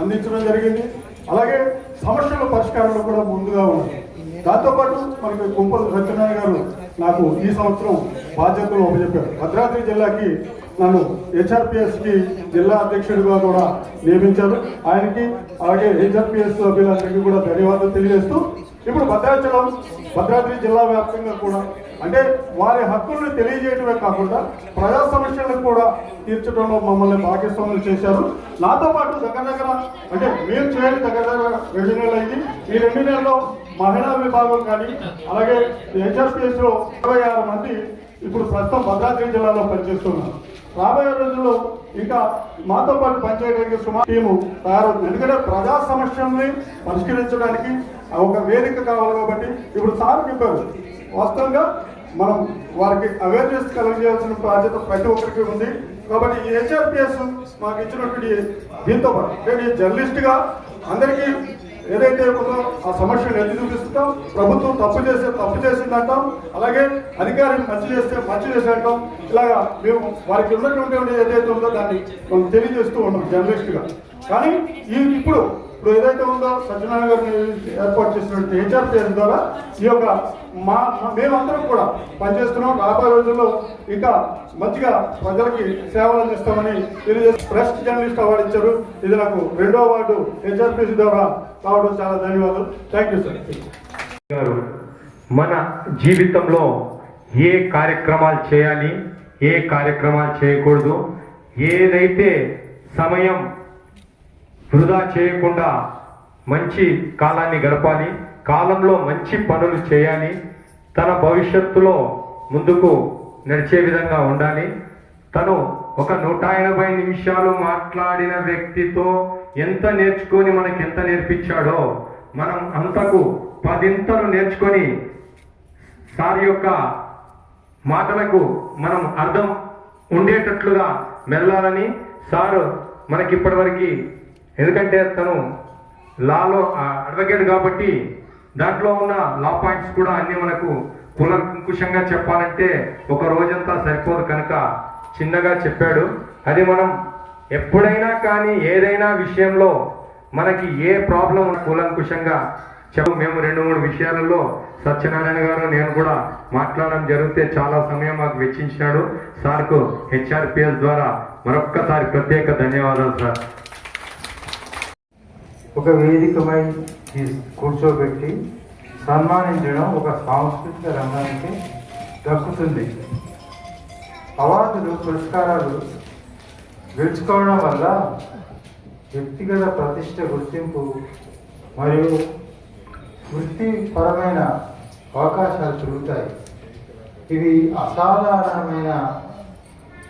అందించడం జరిగింది. అలాగే సమస్యల పరిష్కారంలో కూడా ముందుగా ఉన్నాను. దాంతోపాటు మనకి కుంపల సత్యనారాయణ గారు నాకు ఈ సంవత్సరం బాధ్యతలు అప్పచెప్పారు. భద్రాద్రి జిల్లాకి నన్ను హెచ్ఆర్పిఎస్కి జిల్లా అధ్యక్షుడిగా కూడా నియమించారు. ఆయనకి అలాగే హెచ్ఆర్పిఎస్ సభ్యులందరికీ కూడా ధన్యవాదాలు తెలియజేస్తూ ఇప్పుడు భద్రాద్రి జిల్లా వ్యాప్తంగా కూడా అంటే వారి హక్కులను తెలియజేయడమే కాకుండా ప్రజా సమస్యలను కూడా తీర్చడంలో మమ్మల్ని భాగస్వాములు చేశారు. నాతో పాటు దగ్గర అంటే మీరు చేయాలి దగ్గర 2 నెలలు అయింది. ఈ 2 నెలల్లో మహిళా విభాగం కానీ అలాగే హెచ్ఆర్పిఎస్లో 26 మంది ఇప్పుడు ప్రస్తుతం భద్రాద్రి జిల్లాలో పనిచేస్తున్నారు. రాబోయే రోజుల్లో ఇంకా మాతో పాటు పనిచేయడానికి సుమారు టీము తయారవుతుంది. ఎందుకంటే ప్రజా సమస్యల్ని పరిష్కరించడానికి ఒక వేదిక కావాలి. కాబట్టి ఇప్పుడు సార్ చెప్పారు, వాస్తవంగా మనం వారికి అవేర్నెస్ కలిగజేయాల్సిన బాధ్యత ప్రతి ఒక్కరికి ఉంది. కాబట్టి ఈ హెచ్ఆర్పిఎస్ మాకు ఇచ్చినటువంటి దీంతో పాటు నేను జర్నలిస్ట్గా అందరికీ ఏదైతే ఉందో ఆ సమస్యను ఎత్తి చూపిస్తాం. ప్రభుత్వం తప్పు చేసిందంటాం, అలాగే అధికారులు మంచి చేసేంటాం. ఇలాగా మేము వారికి ఉన్నటువంటి ఏదైతే ఉందో దాన్ని మనం తెలియజేస్తూ ఉన్నాం జర్నలిస్ట్గా. కానీ ఇప్పుడు ఏదైతే ఉందో సత్యనారాయణ గారిని ఏర్పాటు చేసినటువంటి హెచ్ఆర్పిఎస్ ద్వారా ఈ యొక్క మేమందరం కూడా పనిచేస్తున్నాం. రాబోయే రోజుల్లో ఇంకా మంచిగా ప్రజలకి సేవలు అందిస్తామని తెలియజేసి బెస్ట్ జర్నలిస్ట్ అవార్డు ఇచ్చారు. ఇది నాకు 2వ అవార్డు హెచ్ఆర్పిఎస్ ద్వారా రావడం చాలా ధన్యవాదాలు. Thank you sir. మన జీవితంలో ఏ కార్యక్రమాలు చేయాలి, ఏ కార్యక్రమాలు చేయకూడదు, ఏదైతే సమయం వృధా చేయకుండా మంచి కాలాన్ని గడపాలి, కాలంలో మంచి పనులు చేయాలి, తన భవిష్యత్తులో ముందుకు నడిచే విధంగా ఉండాలి. తను ఒక 180 నిమిషాలు మాట్లాడిన వ్యక్తితో ఎంత నేర్చుకొని మనకి ఎంత నేర్పించాడో మనం అంతకు 10 నేర్చుకొని సార్ యొక్క మాటలకు మనం అర్థం ఉండేటట్లుగా మెల్లాలని సారు మనకి ఇప్పటివరకు, ఎందుకంటే తను లాలో అడ్వకేట్ కాబట్టి దాంట్లో ఉన్న లా పాయింట్స్ కూడా అన్ని మనకు కులంకుషంగా చెప్పాలంటే ఒక రోజంతా సరిపోదు కనుక చిన్నగా చెప్పాడు. అది మనం ఎప్పుడైనా కానీ ఏదైనా విషయంలో మనకి ఏ ప్రాబ్లం కూలంకుషంగా మేము 2-3 విషయాలలో సత్యనారాయణ గారు నేను కూడా మాట్లాడడం జరిగితే చాలా సమయం మాకు వెచ్చించినాడు. సార్కు హెచ్ఆర్పిఎస్ ద్వారా మరొక్కసారి ప్రత్యేక ధన్యవాదాలు సార్. ఒక వేదికపై కూర్చోబెట్టి సన్మానించడం ఒక సాంస్కృతిక రంగానికి దక్కుతుంది. అవార్డులు పురస్కారాలు గెలుచుకోవడం వల్ల వ్యక్తిగత ప్రతిష్ట, గుర్తింపు మరియు వృత్తిపరమైన అవకాశాలు పెరుగుతాయి. ఇవి అసాధారణమైన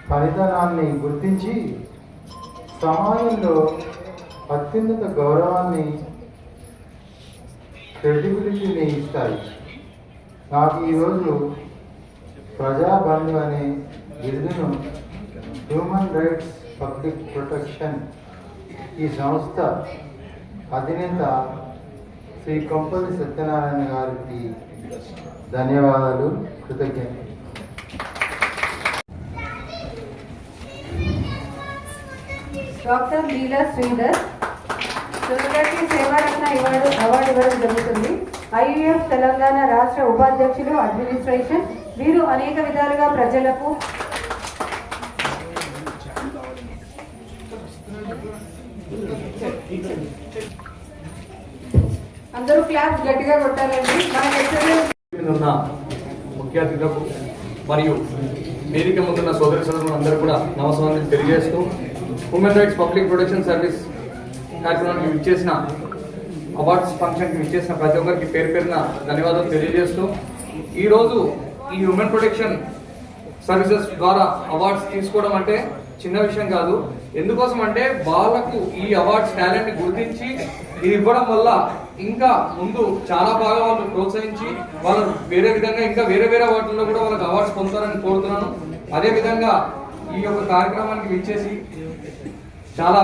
ఫలితాన్ని గుర్తించి సమాజంలో అత్యున్నత గౌరవాన్ని, క్రెడిబిలిటీని ఇస్తాయి. నాకు ఈరోజు ప్రజాబంధు అనే బిరుదును హ్యూమన్ రైట్స్ పబ్లిక్ ప్రొటెక్షన్ ఈ సంస్థ అధినేత శ్రీ కొంపల్లి సత్యనారాయణ గారికి ధన్యవాదాలు, కృతజ్ఞతలు. డాక్టర్ లీలా శ్రీధర్ సొసైటీ సేవారత్న అవార్డు ఇవ్వడం జరుగుతుంది. ఐయుఎఫ్ తెలంగాణ రాష్ట్ర ఉపాధ్యక్షులు అడ్మినిస్ట్రేషన్. వీరు అనేక విధాలుగా ప్రజలకు అందరూ క్లాస్ గట్టిగా కొట్టాలండి. ఉన్న ముఖ్య అతిథులకు మరియు వేదిక ముందున్న సోదర సోదరులు అందరూ కూడా నమస్కారం తెలియజేస్తూ human rights public protection service కార్యక్రమానికి విచ్చేసిన అవార్డ్స్ ఫంక్షన్కి విచ్చేసిన ప్రతి ఒక్కరికి పేరు పేరున ధన్యవాదాలు తెలియజేస్తూ ఈరోజు ఈ హ్యూమన్ ప్రొటెక్షన్ సర్వీసెస్ ద్వారా అవార్డ్స్ తీసుకోవడం అంటే చిన్న విషయం కాదు. ఎందుకోసం అంటే వాళ్ళకు ఈ అవార్డ్స్ టాలెంట్ గుర్తించి ఇది ఇవ్వడం వల్ల ఇంకా ముందు చాలా బాగా వాళ్ళు ప్రోత్సహించి వాళ్ళు వేరే విధంగా ఇంకా వేరే వాటిల్లో కూడా వాళ్ళకి అవార్డ్స్ పొందుతారని కోరుతున్నాను. అదేవిధంగా ఈ యొక్క కార్యక్రమానికి విచ్చేసి చాలా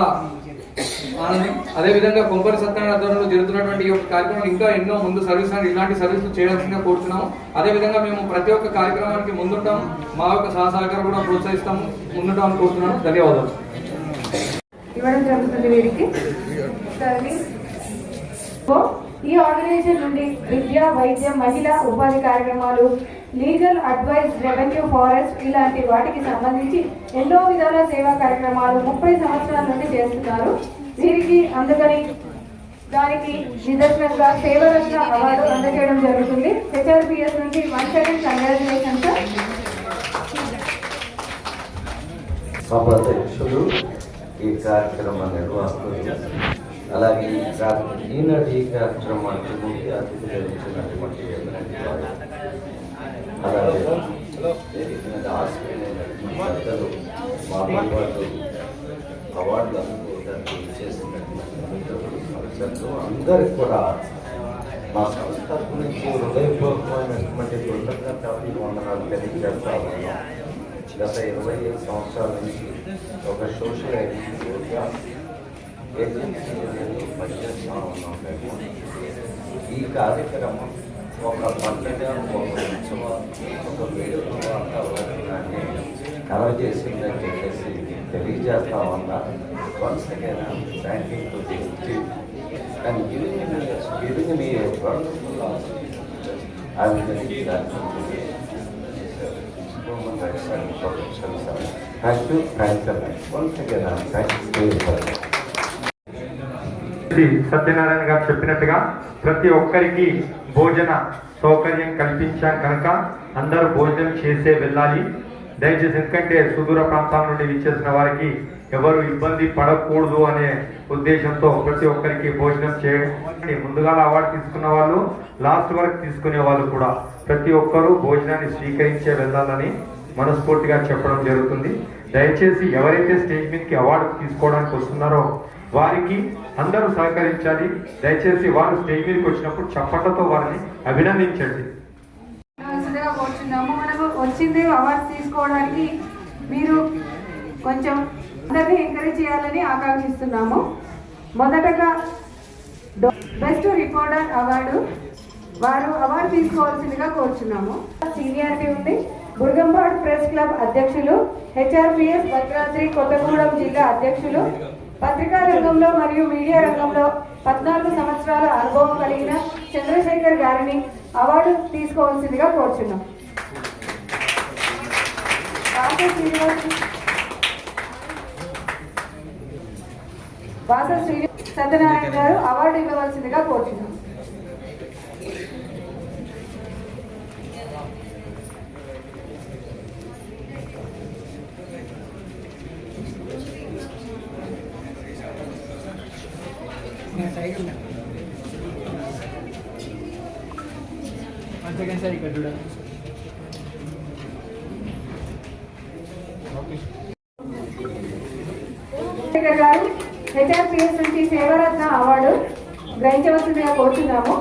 ఆనందం. అదేవిధంగా కొంపల్లి సత్యనారాయణ ఆధ్వర్యంలో జరుగుతున్నటువంటి ఈ యొక్క కార్యక్రమం ఇంకా ఎన్నో ముందు సర్వీస్ ఇలాంటి సర్వీసులు చేయాల్సిందిగా కోరుతున్నాము. అదేవిధంగా మేము ప్రతి ఒక్క కార్యక్రమానికి ముందుంటాము, మా యొక్క సహకారం కూడా ప్రోత్సహిస్తాము, ముందుంటామని కోరుతున్నాను. ధన్యవాదాలు. ఇవ్వడం జరుగుతుంది వీరికి. ఈ ఆర్గనైజేషన్ నుండి విద్య, వైద్యం, మహిళా ఉపాధి కార్యక్రమాలు, లీగల్ అడ్వైస్, రెవెన్యూ, ఫారెస్ట్ ఇలాంటి వాటికి సంబంధించి ఎన్నో విధాల సేవా కార్యక్రమాలు 30 సంవత్సరాల నుండి చేస్తున్నారు. వీరికి అందుకని దానికి నిదర్శనంగా సేవరత్న అవార్డు అందజేయడం జరుగుతుంది. హెచ్ఆర్పిఎస్ నుండి వన్స్ అగైన్ కంగ్రాచులేషన్స్. సభాధ్యక్షులు, ఈ కార్యక్రమ నిర్వాహకులు, అలాగే ఈనాటి ఈ కార్యక్రమానికి ముఖ్య అతిథులు ఇచ్చినటువంటి అలాగే పెద్దలు మాతో పాటు అవార్డులు అందుకోవడానికి చేసినటువంటి అందరికి కూడా మా సంస్థ గురించి హృదయపూర్వకమైనటువంటి కృతజ్ఞతలు వందనాలు తెలియజేస్తా ఉన్నాం. గత 25 సంవత్సరాల నుంచి ఒక సోషల్ ఏజెన్సీ పనిచేస్తూ ఉన్నాం. మేము ఈ కార్యక్రమం ఒక పండుగ, ఒక ఉత్సవం, ఒక వేడుక వాతావరణాన్ని కలగజేసిందని చెప్పేసి తెలియజేస్తా ఉన్నా. Once again thank you to this team and giving me a wonderful I will dedicate that to the Human Rights and Protection Service. Thank you. Once again, thank you for that. Satyanarayana గారు చెప్పినట్టుగా ప్రతి ఒక్కరికి భోజన సౌకర్యం కల్పించాం కనుక అందరూ భోజనం చేసే వెళ్ళాలి దయచేసి. ఎందుకంటే సుదూర ప్రాంతాల నుండి విచ్చేసిన వారికి ఎవరు ఇబ్బంది పడకూడదు అనే ఉద్దేశంతో ప్రతి ఒక్కరికి భోజనం చేయండి. ముందుగా అవార్డు తీసుకున్న వాళ్ళు, లాస్ట్ వరకు తీసుకునే వాళ్ళు కూడా ప్రతి ఒక్కరూ భోజనాన్ని స్వీకరించే వెళ్ళాలని మనస్ఫూర్తిగా చెప్పడం జరుగుతుంది. దయచేసి ఎవరైతే స్టేజ్ మీదకి అవార్డు తీసుకోవడానికి వస్తున్నారో వారికి అందరూ సహకరించాలి. దయచేసి వారు స్టేజ్ మీదకి వచ్చినప్పుడు చప్పట్లతో వారిని అభినందించండి. మనము వచ్చింది అవార్డ్స్ తీసుకోవడానికి మీరు కొంచెం అందరినీ ఎంకరేజ్ చేయాలని ఆకాంక్షిస్తున్నాము. మొదటగా బెస్ట్ రిపోర్టర్ అవార్డు వారు అవార్డు తీసుకోవాల్సిందిగా కోరుచున్నాము. సీనియారిటీ ఉంది. బుర్గంపాడు ప్రెస్ క్లబ్ అధ్యక్షులు, హెచ్ఆర్పిఎస్ భద్రాద్రి కొత్తగూడెం జిల్లా అధ్యక్షులు, పత్రికా రంగంలో మరియు మీడియా రంగంలో 14 సంవత్సరాల అనుభవం కలిగిన చంద్రశేఖర్ గారిని అవార్డు తీసుకోవాల్సిందిగా కోరుచున్నాం. శ్రీ సత్యనారాయణ గారు అవార్డు ఇవ్వవలసిందిగా కోరుచున్నాం. గారు హెచ్ఆర్పిఎస్ నుంచి సేవరత్న అవార్డు గ్రహించవలసిందిగా కోరుతున్నాము.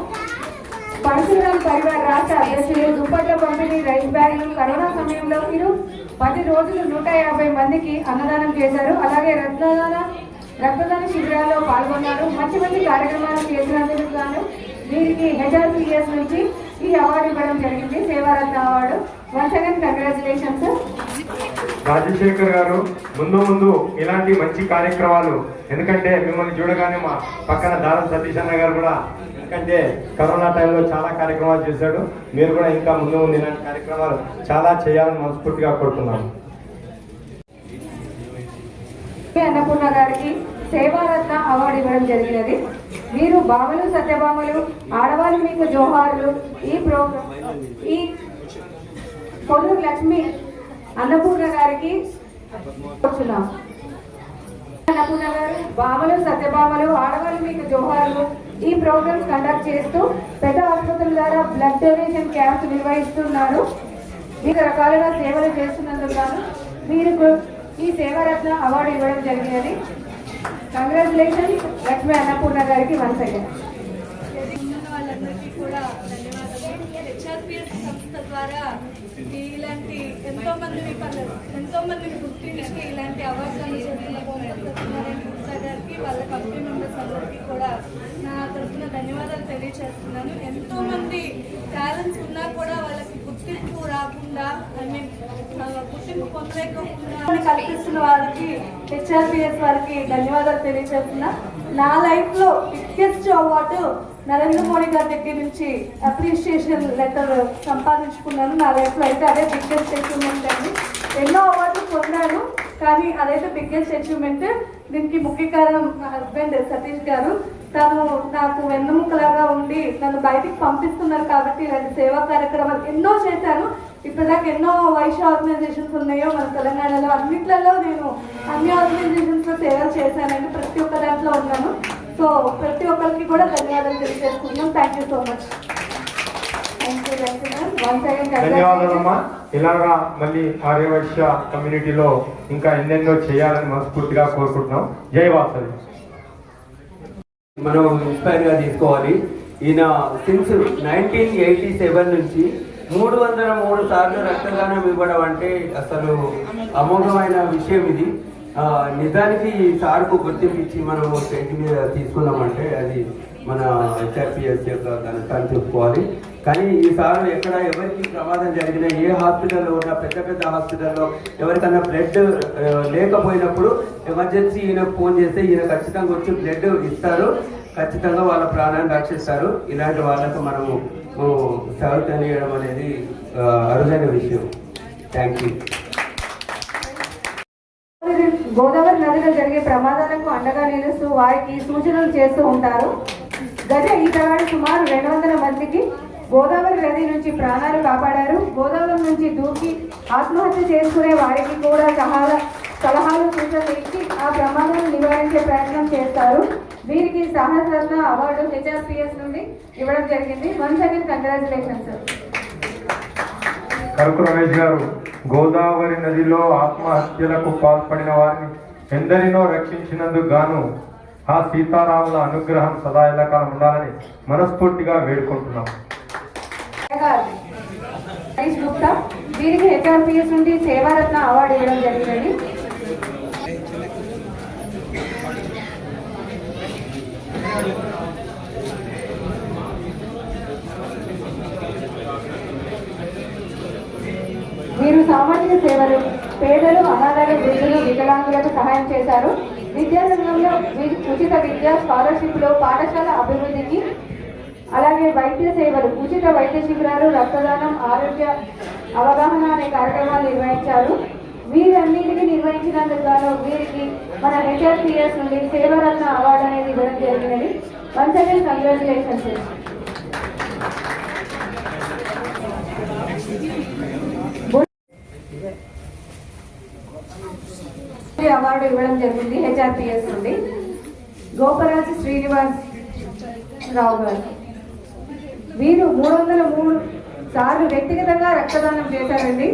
పరశురామ్ పరివార్ రాష్ట్ర అధ్యక్షులు దుప్పట్ల పంపిణీ రైస్ బ్యాగులు కరోనా సమయంలో మీరు 10 రోజులు 150 మందికి అన్నదానం చేశారు. అలాగే రక్తదాన శిబిరాల్లో పాల్గొన్నారు. మంచి మంచి కార్యక్రమాలు చేసినందుకు గాను వీరికి హెచ్ఆర్పిఎస్ నుంచి ఈ అవార్డు ఇవ్వడం జరిగింది, Sevaratna award. Once again congratulations. Rajasekhar garu ముందు ఇలాంటి మంచి కార్యక్రమాలు, ఎందుకంటే మిమ్మల్ని చూడగానే మా పక్కన దారం సతీష్ అన్న గారు కూడా, ఎందుకంటే కరోనా టైంలో చాలా కార్యక్రమాలు చేశాడు. మీరు కూడా ఇంకా ముందు ఇలాంటి కార్యక్రమాలు చాలా చేయాలని మనస్ఫూర్తిగా కోరుతున్నాను. అన్నపూర్ణ గారికి సేవారత్న అవార్డు ఇవ్వడం జరిగినది. మీరు బామలు సత్యభామలు ఆడవాళ్ళు మీకు జోహార్లు ఈ కొల్లూరు లక్ష్మి అన్నపూర్ణ గారికి కూర్చున్నాం. అన్నపూర్ణ గారు బామలు సత్యభామలు ఆడవాళ్ళు మీకు జోహార్లు ఈ ప్రోగ్రామ్స్ కండక్ట్ చేస్తూ పెద్ద ఆసుపత్రుల ద్వారా బ్లడ్ డొనేషన్ క్యాంప్స్ నిర్వహిస్తున్నారు. వివిధ రకాలుగా సేవలు చేస్తున్నందుకు గాను మీరు ఈ సేవారత్న అవార్డు ఇవ్వడం జరిగినది. కంగ్రాచులేషన్స్ లక్ష్మీ అన్నపూర్ణ గారికి వన్స్ అగైన్. వాళ్ళందరికీ కూడా ధన్యవాదాలు. హెచ్ఆర్పిఎస్ సంస్థ ద్వారా ఇలాంటి ఎంతో మందిని గుర్తించి ఇలాంటి అవార్డులను చేస్తున్న సత్యనారాయణ గుప్తా గారికి వాళ్ళ కమిటీ మెంబర్స్ అందరికీ కూడా నా తరఫున ధన్యవాదాలు తెలియజేస్తున్నాను. ఎంతో మంది టాలెంట్స్ ఉన్నా కూడా వాళ్ళకి గుర్తింపు రాకుండా గుర్తింపు పొందలేకుండా కల్పిస్తున్న వాళ్ళకి హెచ్ఆర్పిఎస్ వారికి ధన్యవాదాలు తెలియజేస్తున్నా. నా లైఫ్ లో బిగ్గెస్ట్ అవార్డు నరేంద్ర మోడీ గారి దగ్గర నుంచి అప్రిషియేషన్ లెటర్ సంపాదించుకున్నాను. నా లైఫ్ లో అయితే అదే బిగ్గెస్ట్ అచీవ్మెంట్ అండి. ఎన్నో అవార్డులు పొందాను, కానీ అదైతే బిగ్గెస్ట్ అచీవ్మెంట్. దీనికి ముఖ్య కారణం మా హస్బెండ్ సతీష్ గారు. తను నాకు వెన్నముక్కలాగా ఉండి నన్ను బయటికి పంపిస్తున్నారు కాబట్టి ఇలాంటి సేవా కార్యక్రమాలు ఎన్నో చేశాను. ఇప్పటిదాకా ఎన్నో వైశ్య ఆర్గనైజేషన్స్ ఉన్నాయో మన తెలంగాణలో, అన్నిట్లలో నేను అన్ని ఆర్గనైజేషన్స్ లో సేవలు చేశానండి. ప్రతి ఒక్క దాంట్లో ఉన్నాను. సో ప్రతి ఒక్కరికి కూడా ధన్యవాదాలు తెలియజేసుకుంటున్నాం. Thank you so much. ధన్యవాదాలమ్మా. ఇలాగా మళ్ళీ ఆర్యవైశ్య కమ్యూనిటీలో ఇంకా ఎన్నెన్నో చేయాలని మనస్ఫూర్తిగా కోరుకుంటున్నాం. జై వాసవి. మనం ఇన్స్పైర్ గా తీసుకోవాలి. ఈయన సిన్స్ 1987 నుంచి 303 సార్లు రక్తదానం ఇవ్వడం అంటే అసలు అమోఘమైన విషయం ఇది. నిజానికి ఈ సార్కు గుర్తింపు ఇచ్చి మనం స్టేట్ మీద తీసుకున్నామంటే అది మన హెచ్ఆర్పిఎస్ యొక్క ఘనత అని చెప్పుకోవాలి. కానీ ఈ సార్ ఎక్కడ ఎవరికి ప్రమాదం జరిగినా, ఏ హాస్పిటల్లో ఉన్నా, పెద్ద హాస్పిటల్లో ఎవరికన్నా బ్లడ్ లేకపోయినప్పుడు ఎమర్జెన్సీ ఈయనకు ఫోన్ చేస్తే ఈయన ఖచ్చితంగా వచ్చి బ్లడ్ ఇస్తారు, ఖచ్చితంగా వాళ్ళ ప్రాణాన్ని రక్షిస్తారు. ఇలాంటి వాళ్ళకు మనము సేవ చేయడం అనేది అరుదైన విషయం. Thank you. గోదావరి నదిలో జరిగే ప్రమాదాలకు అండగా నిలుస్తూ వారికి సూచనలు చేస్తూ ఉంటారు. గత ఈతగాడు సుమారు 200 మందికి గోదావరి నది నుంచి ప్రాణాలు కాపాడారు. గోదావరి నుంచి దూకి ఆత్మహత్య చేసుకునే వారికి కూడా సలహాలు సూచనలు ఇచ్చి ఆ ప్రమాదాలను నివారించే ప్రయత్నం చేస్తారు. వీరికి సాహసరత్న అవార్డు హెచ్ఆర్పిఎస్ నుండి ఇవ్వడం జరిగింది. Once again congratulations. Karuku Ramesh garu Godavari నదిలో ఆత్మహత్యలకు పాల్పడిన వారిని ఎందరినో రక్షించినందుకు గాను ఆ సీతారాముల అనుగ్రహం సదా ఎల్లకాలం ఉండాలని మనస్ఫూర్తిగా వేడుకుంటున్నాం. వీరికి హెచ్ఆర్పిఎస్ నుండి సేవారత్న అవార్డు ఇవ్వడం జరిగింది. వీరు సామాజిక సేవలు, పేదలు, అనాథలు, వృద్ధులు, వికలాంగులకు సహాయం చేశారు. విద్యారంగంలో ఉచిత విద్యా స్కాలర్షిప్లు, పాఠశాల అభివృద్ధికి, అలాగే వైద్య సేవలు, ఉచిత వైద్య శిబిరాలు, రక్తదానం, ఆరోగ్య అవగాహన అనే కార్యక్రమాలు నిర్వహించారు. వీరన్నింటినీ నిర్వహించినందుకు గాను వీరికి మన హెచ్ఆర్పిఎస్ నుండి సేవారత్న అవార్డు అనేది ఇవ్వడం జరిగినది. Once again congratulations. అవార్డు ఇవ్వడం జరిగింది హెచ్ఆర్పిఎస్ నుండి గోపరాజు శ్రీనివాస్ రావు గారు. వీరు 303 సార్లు వ్యక్తిగతంగా రక్తదానం చేశారండి.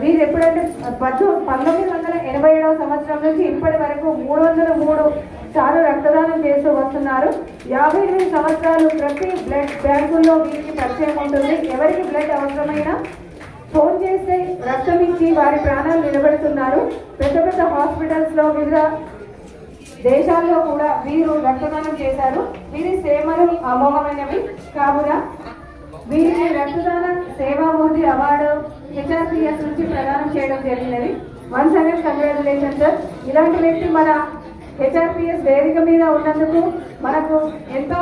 వీరు ఎప్పుడంటే 1987వ సంవత్సరం నుంచి ఇప్పటి వరకు 303 సార్లు రక్తదానం చేస్తూ వస్తున్నారు. 58 సంవత్సరాలు ప్రతి బ్లడ్ బ్యాంకుల్లో వీరికి పరిచయం ఉంటుంది. ఎవరికి బ్లడ్ అవసరమైనా ఫోన్ చేస్తే రక్తం ఇచ్చి వారి ప్రాణాలు నిలబెడుతున్నారు. పెద్ద పెద్ద హాస్పిటల్స్లో వివిధ దేశాల్లో కూడా వీరు రక్తదానం చేశారు. వీరి సేవలు అమోఘమైనవి కావున వీరికి రక్తదాన సేవామూర్తి అవార్డు HRPS నుంచి ప్రదానం చేయడం జరిగినది. Once again congratulation sir. ఇలాంటి వ్యక్తి మన HRPS వేదిక మీద ఉన్నందుకు మనకు ఎంతో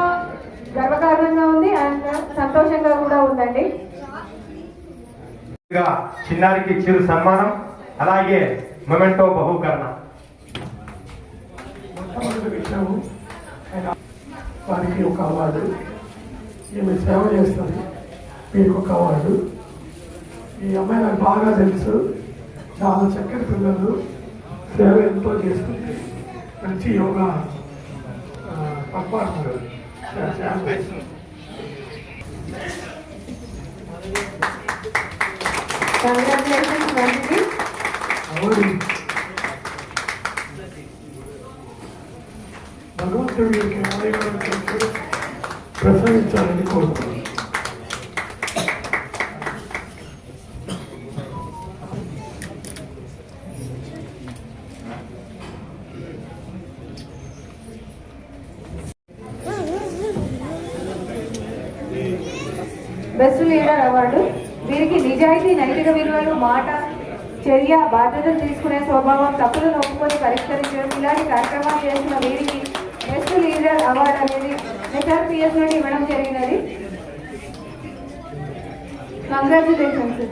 గర్వకారణంగా ఉంది అండ్ సంతోషంగా కూడా ఉందండి. చిన్నారికి చిరు సన్మానం, అలాగే మొమెంటో బహుకరణ. వారికి ఒక అవార్డు, ఈమె సేవ చేస్తుంది, వీరికి ఒక అవార్డు. ఈ అమ్మాయి నాకు బాగా తెలుసు, చాలా చక్కటి పిల్లలు, సేవ ఎంతో చేస్తుంది, మంచి యోగా పర్ఫార్మర్. కంగ్రాచులేషన్స్ వారికి. భగవంతుడు వీరికి ఆలయం ప్రసవించాలని కోరుతున్నాను. బెస్ట్ లీడర్ అవార్డు వీరికి నిజాయితీ, నైతిక విలువలు, మాట, చర్య, బాధ్యతలు తీసుకునే స్వభావం, తప్పులను ఒప్పుకొని పరిష్కరించడం ఇలాంటి కార్యక్రమాలు చేసిన వీరికి బెస్ట్ లీడర్ అవార్డు అనేది HRPS నుండి ఇవ్వడం జరిగినది. కంగ్రాచులేషన్స్.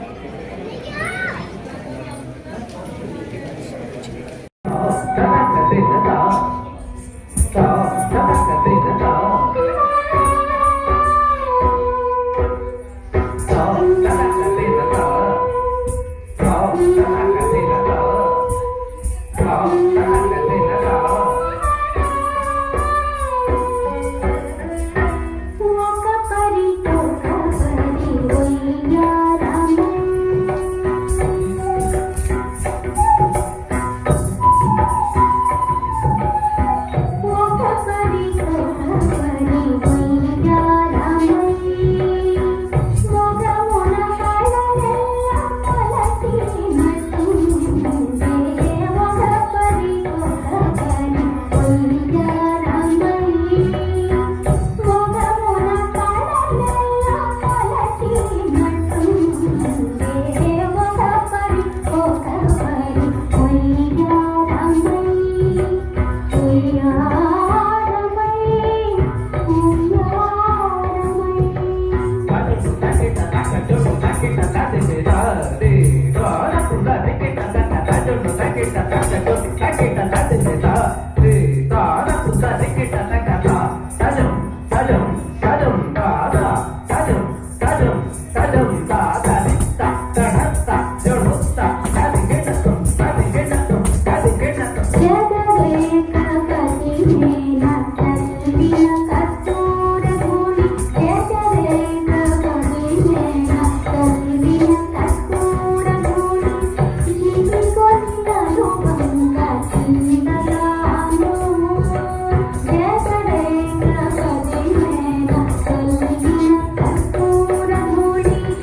Thank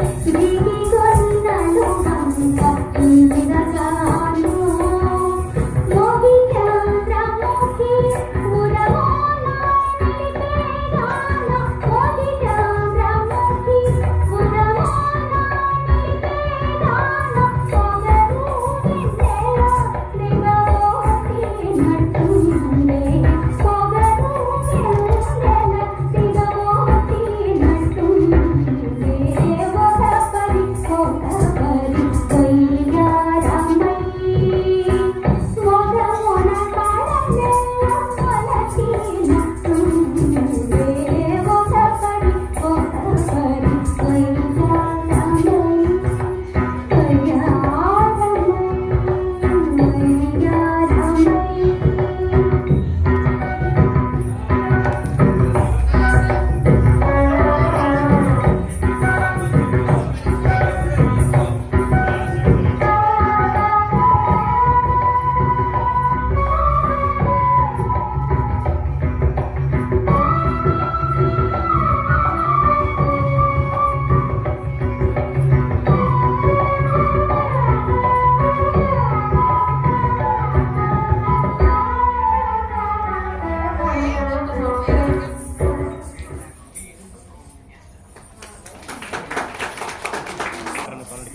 you.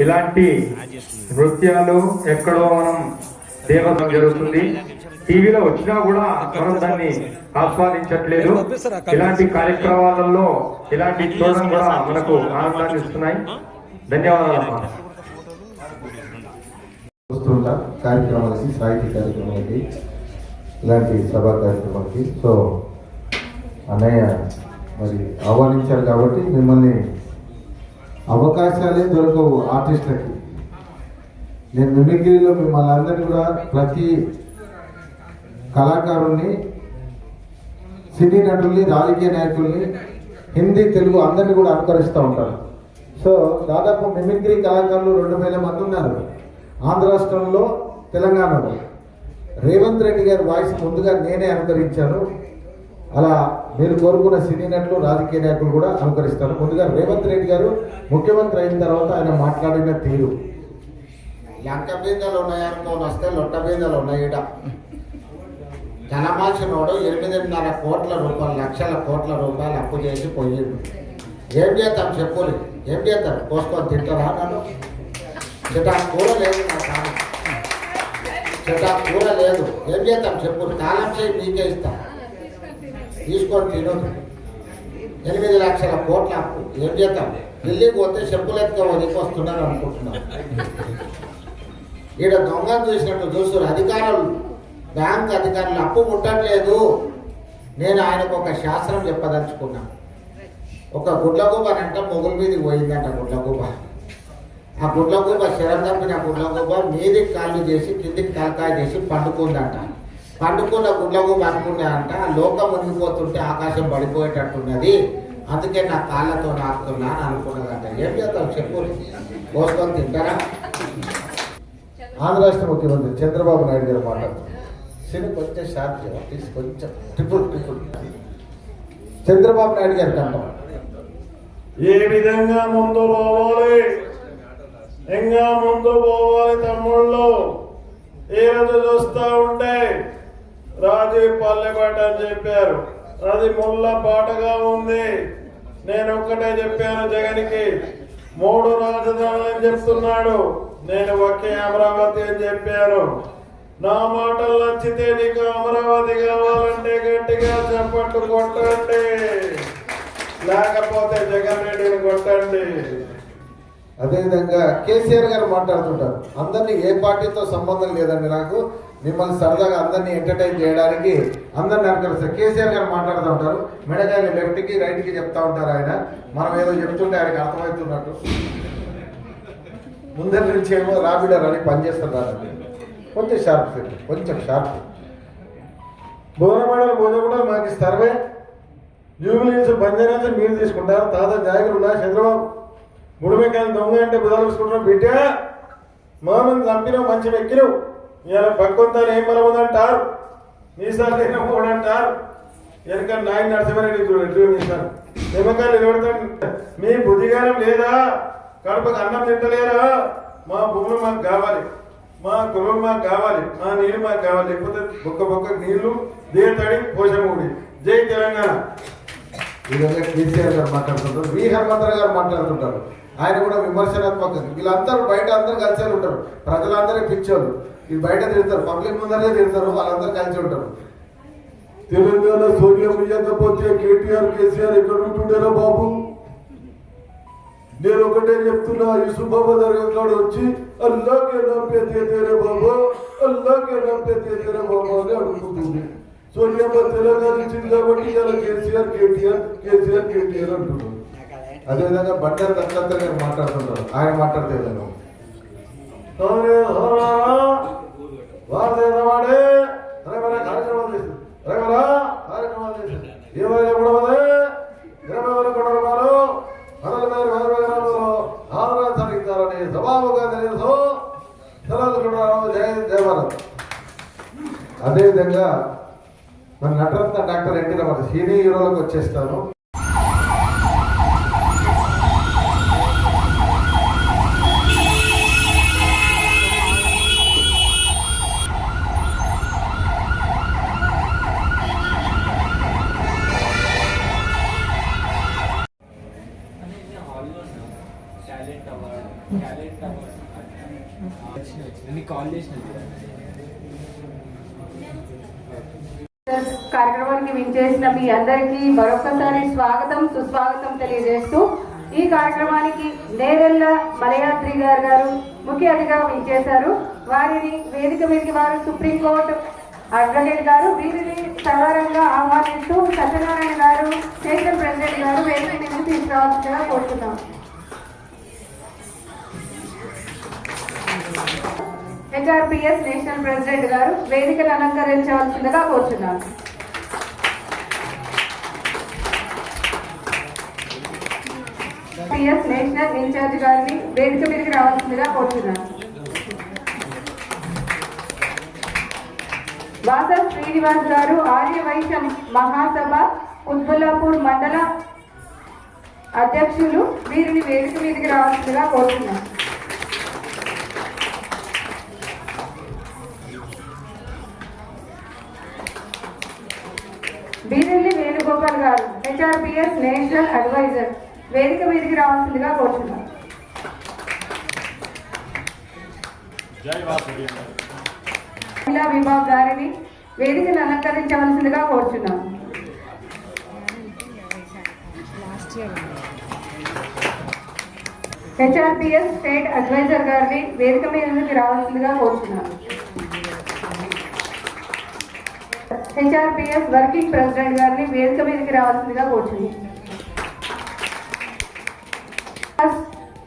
ఇలాంటి నృత్యాలు ఎక్కడో మనం దేవతం జరుగుతుంది, టీవీలో వచ్చినా కూడా మనం దాన్ని ఆస్వాదించట్లేదు. ఇలాంటి కార్యక్రమాలలో ఇలాంటి చూడడం కూడా మనకు ఆనందాన్ని ఇస్తున్నాయి. ధన్యవాదాలు. వస్తుంటా కార్యక్రమాలకి, సాహిత్య కార్యక్రమాలకి, ఇలాంటి సభా కార్యక్రమాలకి. సో అన్నయ్య మరి ఆహ్వానించారు కాబట్టి మిమ్మల్ని అవకాశాలే దొరకవు ఆర్టిస్టులకి. నేను మిమిక్రీలో మిమ్మల్ని అందరినీ కూడా ప్రతి కళాకారుల్ని, సినీ నటుల్ని, రాజకీయ నాయకుల్ని, హిందీ తెలుగు అందరినీ కూడా అనుకరిస్తూ ఉంటారు. సో దాదాపు మిమిక్రీ కళాకారులు 2000 మంది ఉన్నారు ఆంధ్ర రాష్ట్రంలో, తెలంగాణలో. రేవంత్ రెడ్డి గారి వాయిస్ ముందుగా నేనే అనుకరించాను. అలా మీరు కోరుకున్న సినీ నటులు, రాజకీయ నాయకులు కూడా అనుకరిస్తారు. ముందుగా రేవంత్ రెడ్డి గారు ముఖ్యమంత్రి అయిన తర్వాత ఆయన మాట్లాడిన తీరు, లంక బీందెలు ఉన్నాయనుకోని వస్తే లొట్ట బీందెలు ఉన్నాయి. ధనమాసినోడు 8.5 కోట్ల రూపాయలు, లక్షల కోట్ల రూపాయలు అప్పు చేసి పోయిండు. ఏం చేద్దాం చెప్పులు, ఏం చేద్దాం? కోసుకొని తింటారా? నన్ను చెట్టా కూర లేదు, నా కాలం చెట్టా కూర లేదు, ఏం చేద్దాం చెప్పులు? తాళం చేయి మీకే ఇస్తాం, తీసుకొని తిను. 8 లక్షల కోట్ల అప్పు, ఏం చేద్దాం? ఢిల్లీకి పోతే చెప్పులు ఎత్తుకోవడానికి వస్తున్నారు అనుకుంటున్నాను. ఈడ దొంగను చూసినట్టు చూస్తారు అధికారులు, బ్యాంక్ అధికారులు. అప్పు ముట్టట్లేదు. నేను ఆయనకు ఒక శాస్త్రం చెప్పదలుచుకున్నా. ఒక గుడ్లగూబనంట మొగుల మీదకి పోయిందంట. గుడ్లగూబ, ఆ గుడ్లగూబ శరం తప్పిన గుడ్లగూబ మీదికి కాళ్ళు చేసి కిందికి తలకాయ చేసి పండుకుందంట. పండుకున్న గుడ్లగూబ అనుకున్నా అంట, లోకం మునిగిపోతుంటే ఆకాశం పడిపోయేటట్టున్నది, అందుకే నా కాళ్ళతో నాకుతున్నా అని అనుకున్నదంట. ఏం చేద్దాం చెప్పు? కోసుకొని తింటారా? ఆంధ్ర రాష్ట్ర ముఖ్యమంత్రి చంద్రబాబు నాయుడు గారు మాట్లాడుతున్నారు. సినీ కొంచెం షార్ప్ చేయాలి, కొంచెం ట్రిపుల్ చంద్రబాబు నాయుడు గారి కంటాం. ఏ విధంగా ముందు పోవాలి, ఇంకా ముందు పోవాలి తమ్ముళ్ళు. ఈ రోజు చూస్తూ ఉంటే రాజీవ్ పల్లెపాట అని చెప్పారు, అది ముళ్ళ పాటగా ఉంది. నేను ఒక్కటే చెప్పాను, జగన్కి 3 రాజధానులు అని చెప్తున్నాడు, నేను ఒకే అమరావతి అని చెప్పాను. నా మాటలు నచ్చితే నీకు అమరావతి కావాలంటే గట్టిగా చప్పట్లు కొట్టండి, లేకపోతే జగన్ రెడ్డిని కొట్టండి. అదేవిధంగా కేసీఆర్ గారు మాట్లాడుతుంటారు, అందరినీ ఏ పార్టీతో సంబంధం లేదండి, నాకు మిమ్మల్ని సరదాగా అందరినీ ఎంటర్టైన్ చేయడానికి అందరిని అనుకరిస్తారు. కేసీఆర్ గారు మాట్లాడుతూ ఉంటారు, మెడకాయలు లెఫ్ట్కి రైట్కి చెప్తా ఉంటారు. ఆయన మనం ఏదో చెప్తుంటే ఆయనకి అర్థమవుతున్నట్టు. ముందరి నుంచి ఏమో రాబిడర్ అని పనిచేస్తున్నారు. కొంచెం షార్ప్ ఫిట్, కొంచెం షార్ప్. బోధనమండలి బోధ కూడా మాకు ఇస్తారే. జూబిలీన్స్ బంజారా మీరు తీసుకుంటారు. తాత జాగ్రత్త ఉన్నా చంద్రబాబు ముడిమెకాయలు దొంగ అంటే బుధాలు తీసుకుంటున్నాం. బిడ్డ మామని చంపినావు, మంచి ఎక్కినావు. ఇలా పక్కొంతా ఏం బలముందంటారు, మీసాలు కూడా అంటారు. వెనక నాయన నరసింహారెడ్డి చూడు నిమ్మకాయలు నిలబడతాడు. మీ బుద్ధిగానం లేదా? కడపకు అన్నం తింటలేరా? మా భూములు మాకు కావాలి, మా కులం మాకు కావాలి, మా నీళ్ళు మాకు కావాలి, లేకపోతే బొక్క నీళ్లు దేతడి పోషమూడి. జై తెలంగాణ. ఈ విధంగా కేసీఆర్ గారు మాట్లాడుతుంటారు, వి హనుమంతరావు గారు మాట్లాడుతుంటారు. ఆయన కూడా విమర్శనాత్మకంగా. వీళ్ళందరూ బయట అందరూ కలిసే ఉంటారు, ప్రజలందరూ పిచ్చోళ్ళు. వీళ్ళు బయట తిడతారు, పబ్లిక్ ముందరే తిడతారు, వాళ్ళందరూ కలిసి ఉంటారు. తెలంగాణ సోనియా ఇయ్యకపోతే కేటీఆర్ కేసీఆర్ ఎక్కడ ఉంటుండేరా బాబు? నేను ఒకటే చెప్తున్నా, యూసుఫ్ బాబా దర్గా వచ్చి అల్లాకే నాపే తేరే బాబా, అల్లాకే నాపే తేరే బాబా అని అడుగుతుంది. సోనియా తెలంగాణ ఇచ్చింది కాబట్టి ఇలా కేసీఆర్ కేటీఆర్ అంటున్నారు. అదేవిధంగా బండారు దత్తాత్రేయ గారు మాట్లాడుతుంటారు, ఆయన మాట్లాడితే విధంగా వాడే కార్యక్రమాలు చేసింది, కార్యక్రమాలు చేసింది. 20 రూపాయలు ఆంధ్రాన్ని సభాముగా తెలుసు. జయభారత్. అదేవిధంగా మన నటరత్న డాక్టర్ ఎన్టీ రామారావు సినీ హీరోలకు వచ్చేస్తాను. టాలెంట్ అవార్డ్ కార్యక్రమానికి వించేసిన మీ అందరికీ మరొకసారి స్వాగతం సుస్వాగతం తెలియజేస్తూ ఈ కార్యక్రమానికి నేరెళ్ళ మలయాద్రి గారు ముఖ్య అతిథిగా వించేశారు. వారిని వేదిక మీదకి వారు సుప్రీంకోర్టు అడ్వకేట్ గారు వీరిని సగౌరవంగా ఆహ్వానిస్తూ సత్యనారాయణ గారు నేషనల్ ప్రెసిడెంట్ గారు వేదిక మీద తీసుకురావాల్సిందిగా కోరుతున్నాం. హెచ్ఆర్పిఎస్ నేషనల్ ప్రెసిడెంట్ గారు వేదికను అలంకరించవలసిందిగా కోరుతున్నాను. పిఎస్ నేషనల్ ఇన్ఛార్జ్ గారిని వేదిక మీదకి రావాల్సిందిగా కోరుతున్నాను. వాస శ్రీనివాస్ గారు ఆర్యవైశ్య మహాసభ ఉద్బుల్లాపూర్ మండల అధ్యక్షులు వీరిని వేదిక మీదకి రావాల్సిందిగా కోరుతున్నాను. బీరెల్లి వేణుగోపాల్ గారు హెచ్ఆర్పిఎస్ నేషనల్ అడ్వైజర్ వేదిక మీదకి రావాల్సిందిగా కోరుతున్నాను. మహిళా విభాగ్ గారిని వేదికను అలంకరించవలసిందిగా కోరుతున్నాను. హెచ్ఆర్పిఎస్ స్టేట్ అడ్వైజర్ గారిని వేదిక మీదకి రావాల్సిందిగా కోరుతున్నాను. హెచ్ఆర్పిఎస్ వర్కింగ్ ప్రెసిడెంట్ గారిని వేదిక మీదకి రావాల్సిందిగా కోరుతున్నాను.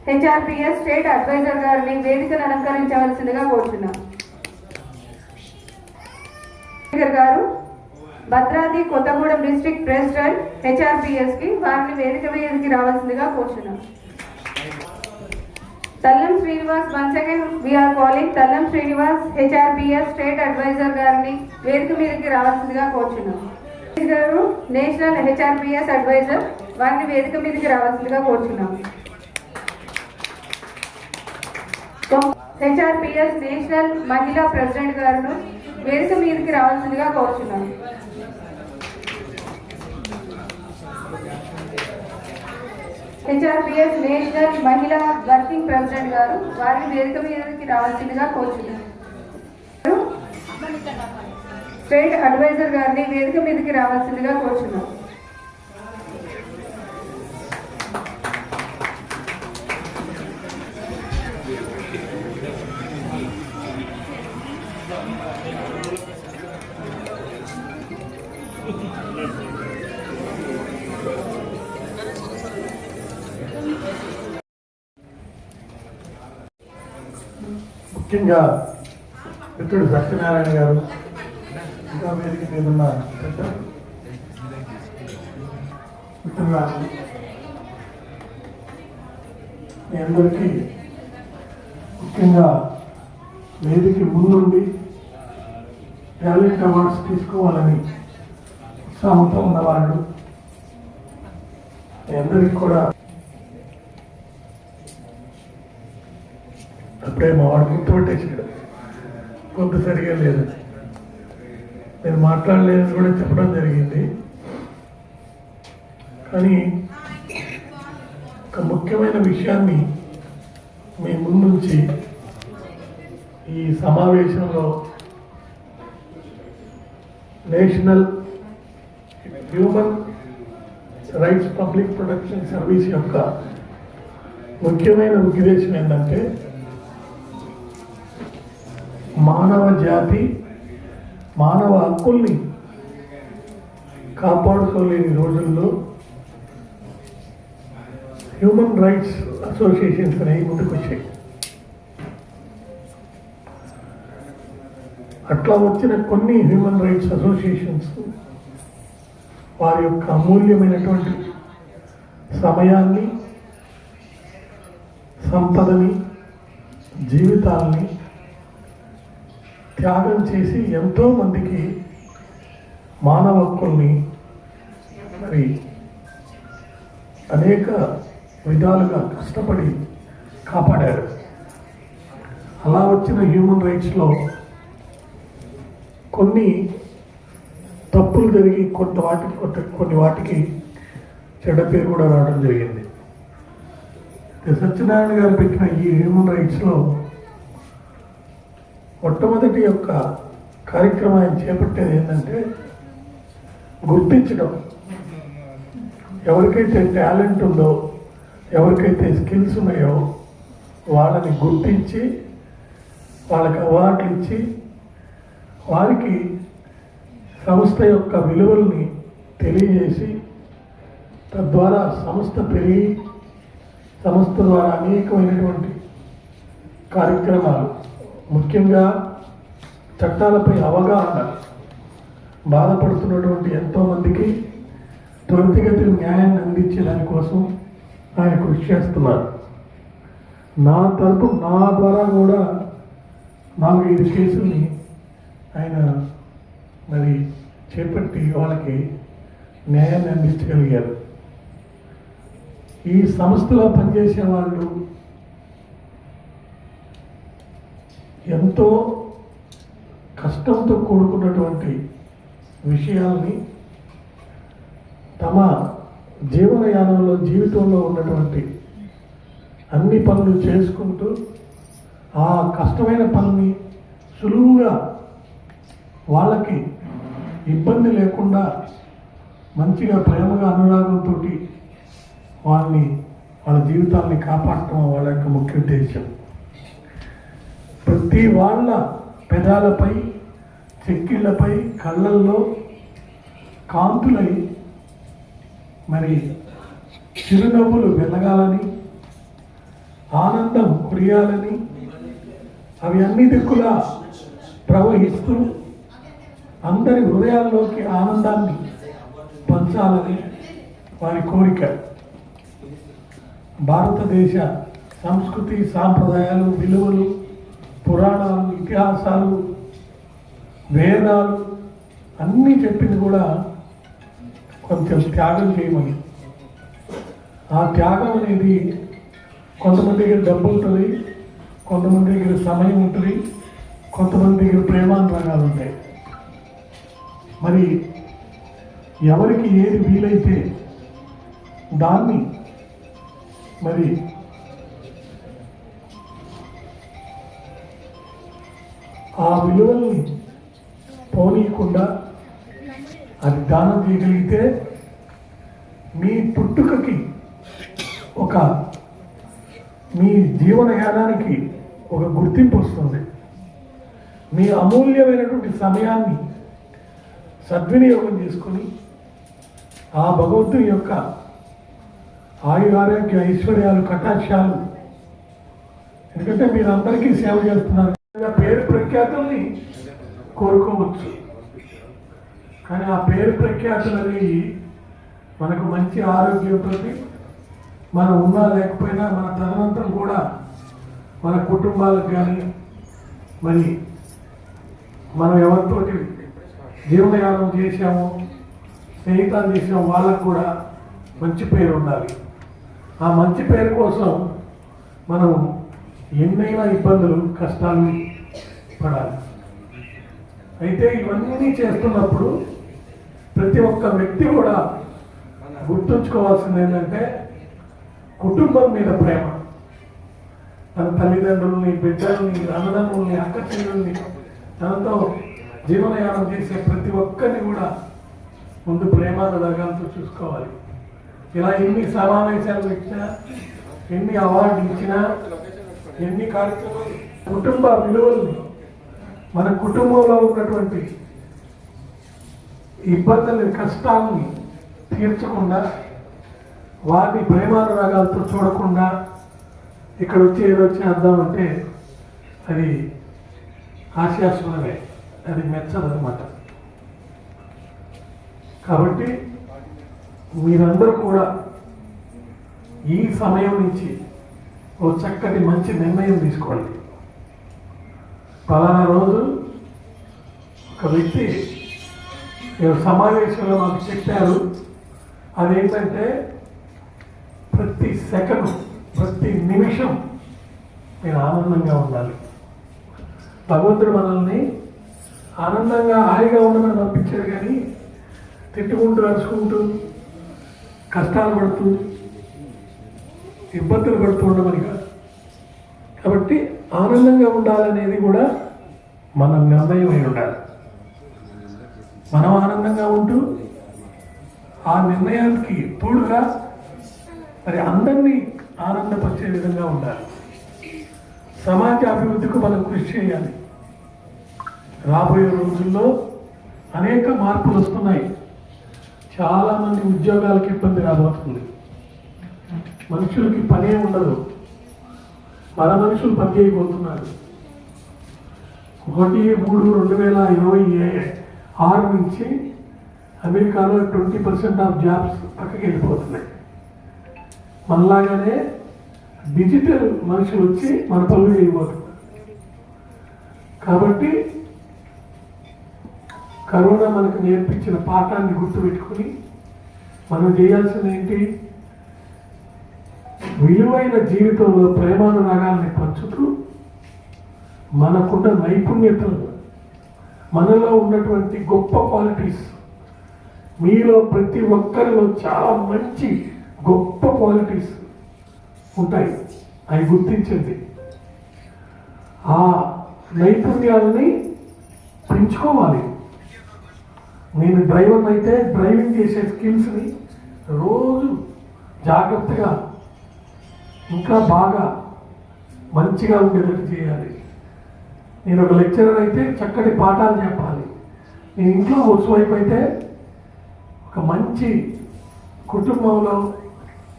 హెచ్ఆర్పిఎస్ స్టేట్ అడ్వైజర్ గారిని వేదికను అలంకరించవలసిందిగా కోరుతున్నాను. Garu Bhadradri Kothagudem district president HRPS కి వారిని వేదిక మీదకి రావాల్సిందిగా కోరుతున్నాను. Tallam Srinivas once again we're calling Tallam Srinivas HRPS state advisor గారిని వేదిక మీదకి రావాల్సిందిగా కోరుతున్నాను. గారు నేషనల్ హెచ్ఆర్పిఎస్ అడ్వైజర్ వారిని వేదిక మీదకి రావాల్సిందిగా కోరుతున్నాము. హెచ్ఆర్పిఎస్ నేషనల్ మహిళా ప్రెసిడెంట్ గారు వేదిక మీదకి రావాల్సిందిగా కోరుతున్నాను. హెచ్ఆర్పిఎస్ నేషనల్ మహిళా వర్కింగ్ ప్రెసిడెంట్ గారు వారిని వేదిక మీదకి రావాల్సిందిగా కోరుతున్నాను. స్టేట్ అడ్వైజర్ గారిని వేదిక మీదకి రావాల్సిందిగా కోరుతున్నాను. ముఖ్యంగా మిత్రుడు సత్యనారాయణ గారు ఇంకా వేదిక మీద ఉన్న మిత్రులు మీ అందరికీ ముఖ్యంగా వేదిక ముందుండి టాలెంట్ అవార్డ్స్ తీసుకోవాలని ఉత్సాహంతో ఉన్నవాళ్ళు మీ అందరికీ కూడా అప్పుడే మా వాడు గుర్తుపట్టేసాడు కొంత సరిగా లేదు నేను మాట్లాడలేదని కూడా చెప్పడం జరిగింది. కానీ ఒక ముఖ్యమైన విషయాన్ని మీ ముందుంచి ఈ సమావేశంలో national human rights public protection service యొక్క ముఖ్యమైన ఉద్దేశం ఏంటంటే మానవ జాతి మానవ హక్కుల్ని కాపాడుకోలేని రోజుల్లో హ్యూమన్ రైట్స్ అసోసియేషన్స్ అనేవి ముందుకొచ్చాయి. అట్లా వచ్చిన కొన్ని హ్యూమన్ రైట్స్ అసోసియేషన్స్ వారి యొక్క అమూల్యమైనటువంటి సమయాన్ని సంపదని జీవితాల్ని త్యాగం చేసి ఎంతో మందికి మానవ హక్కుల్ని మరి అనేక విధాలుగా కష్టపడి కాపాడారు. అలా వచ్చిన హ్యూమన్ రైట్స్లో కొన్ని తప్పులు జరిగి కొన్ని వాటికి చెడ్డ పేరు కూడా రావడం జరిగింది. సత్యనారాయణ గారు పెట్టిన ఈ హ్యూమన్ రైట్స్లో మొట్టమొదటి యొక్క కార్యక్రమం ఆయన చేపట్టేది ఏంటంటే గుర్తించడం. ఎవరికైతే టాలెంట్ ఉందో, ఎవరికైతే స్కిల్స్ ఉన్నాయో వాళ్ళని గుర్తించి వాళ్ళకి అవార్డులు ఇచ్చి వారికి సంస్థ యొక్క విలువల్ని తెలియజేసి తద్వారా సంస్థ పెరిగి సంస్థ ద్వారా అనేకమైనటువంటి కార్యక్రమాలు, ముఖ్యంగా చట్టాలపై అవగాహన, బాధపడుతున్నటువంటి ఎంతోమందికి త్వరితగతిన న్యాయాన్ని అందించే దానికోసం ఆయన కృషి చేస్తున్నారు. నా ద్వారా కూడా 4-5 కేసుల్ని ఆయన మరి చేపట్టి వాళ్ళకి న్యాయాన్ని అందించగలిగారు. ఈ సంస్థలో పనిచేసే వాళ్ళు ఎంతో కష్టంతో కూడుకున్నటువంటి విషయాల్ని తమ జీవనయానంలో, జీవితంలో ఉన్నటువంటి అన్ని పనులు చేసుకుంటూ ఆ కష్టమైన పనిని సులువుగా వాళ్ళకి ఇబ్బంది లేకుండా మంచిగా ప్రేమగా అనురాగంతో వాళ్ళ జీవితాన్ని కాపాడటం వాళ్ళ యొక్క ముఖ్య ఉద్దేశం. ప్రతి వాళ్ళ పెదాలపై, చెక్కిళ్ళపై, కళ్ళల్లో కాంతులై మరి చిరునవ్వులు వెలగాలని, ఆనందం కురియాలని, అవి అన్ని దిక్కులా ప్రవహిస్తూ అందరి హృదయాల్లోకి ఆనందాన్ని పంచాలని వారి కోరిక. భారతదేశ సంస్కృతి, సాంప్రదాయాలు, విలువలు, పురాణాలు, ఇతిహాసాలు, వేదాలు అన్నీ చెప్పింది కూడా కొంచెం త్యాగం చేయమని. ఆ త్యాగం అనేది కొంతమంది దగ్గర డబ్బు ఉంటుంది, కొంతమంది దగ్గర సమయం ఉంటుంది, కొంతమంది దగ్గర ప్రేమానురాగాలు ఉంటాయి. మరి ఎవరికి ఏది వీలైతే దాన్ని మరి ఆ విలువల్ని పోనీయకుండా అది దానం చేయగలిగితే మీ పుట్టుకకి మీ జీవనయానానికి ఒక గుర్తింపు వస్తుంది. మీ అమూల్యమైనటువంటి సమయాన్ని సద్వినియోగం చేసుకొని ఆ భగవంతుని యొక్క ఆయురారోగ్య ఐశ్వర్యాలు, కటాక్షాలు, ఎందుకంటే మీరు అందరికీ సేవ చేస్తున్నారు, పేరు ప్రఖ్యాతుల్ని కోరుకోవచ్చు. కానీ ఆ పేరు ప్రఖ్యాతులు అనేవి మనకు మంచి ఆరోగ్యంతో మనం ఉన్నా లేకపోయినా మన తదనంతరం కూడా మన కుటుంబాలకు కానీ మరి మనం ఎవరితోటి జీవనయానం చేశామో, స్నేహితాలు చేసామో వాళ్ళకు కూడా మంచి పేరు ఉండాలి. ఆ మంచి పేరు కోసం మనం ఎన్నైనా ఇబ్బందులు, కష్టాలు పడాలి. అయితే ఇవన్నీ చేస్తున్నప్పుడు ప్రతి ఒక్క వ్యక్తి కూడా గుర్తుంచుకోవాల్సింది ఏంటంటే కుటుంబం మీద ప్రేమ. తన తల్లిదండ్రుల్ని, బిడ్డల్ని, అన్నదమ్ముల్ని, అక్క చెల్లెల్ని, తనతో జీవనయానం చేసే ప్రతి ఒక్కరిని కూడా ముందు ప్రేమానురాగాలతో చూసుకోవాలి. ఇలా ఎన్ని సమావేశాలు ఇచ్చినా, ఎన్ని అవార్డులు ఇచ్చినా, ఎన్ని కార్యక్రమాలు, కుటుంబ విలువల్ని, మన కుటుంబంలో ఉన్నటువంటి ఇబ్బందుల్ని, కష్టాలని తీర్చకుండా, వారిని ప్రేమానురాగాలతో చూడకుండా ఇక్కడ వచ్చి ఏదో చేద్దామంటే అది హాస్యాస్పదమే, అది మెచ్చదన్నమాట. కాబట్టి మీరందరూ కూడా ఈ సమయం నుంచి ఓ చక్కటి మంచి నిర్ణయం తీసుకోండి. పలానా రోజు ఒక వ్యక్తి సమావేశంలో మాకు చెప్పారు, అదేంటంటే ప్రతి సెకండ్, ప్రతి నిమిషం నేను ఆనందంగా ఉండాలి. భగవంతుడు మనల్ని ఆనందంగా, హాయిగా ఉండమని పంపించాడు, కానీ తిట్టుకుంటూ, అరుచుకుంటూ, కష్టాలు పడుతూ, ఇబ్బందులు పడుతూ ఉండమని కాదు. కాబట్టి ఆనందంగా ఉండాలనేది కూడా మన నిర్ణయం అయి ఉండాలి. మనం ఆనందంగా ఉంటూ ఆ నిర్ణయానికి తోడుగా మరి అందరినీ ఆనందపరిచే విధంగా ఉండాలి. సమాజ అభివృద్ధికి మనం కృషి చేయాలి. రాబోయే రోజుల్లో అనేక మార్పులు వస్తున్నాయి. చాలామంది ఉద్యోగాలకు ఇబ్బంది రాబోతుంది. మనుషులకి పనే ఉండదు. మన మనుషులు పనిచేయబోతున్నారు. 1/3/2026 నుంచి అమెరికాలో 20% ఆఫ్ జాబ్స్ పక్కకి వెళ్ళిపోతున్నాయి. మనలాగానే డిజిటల్ మనుషులు వచ్చి మన పనులు చేయబోతున్నారు. కాబట్టి కరోనా మనకు నేర్పించిన పాఠాన్ని గుర్తుపెట్టుకుని మనం చేయాల్సింది ఏంటి? విలువైన జీవితంలో ప్రేమానురాగాల్ని పంచుతూ మనకున్న నైపుణ్యతలు, మనలో ఉన్నటువంటి గొప్ప క్వాలిటీస్, మీలో ప్రతి ఒక్కరిలో చాలా మంచి గొప్ప క్వాలిటీస్ ఉంటాయి. అవి గుర్తించండి. ఆ నైపుణ్యాలని పెంచుకోవాలి. నేను డ్రైవర్ అయితే డ్రైవింగ్ చేసే స్కిల్స్ని రోజు జాగ్రత్తగా ఇంకా బాగా మంచిగా ఉండేటట్టు చేయాలి. నేను ఒక లెక్చరర్ అయితే చక్కటి పాఠాలు చెప్పాలి. నేను ఇంట్లో హౌస్ వైఫ్ అయితే ఒక మంచి కుటుంబంలో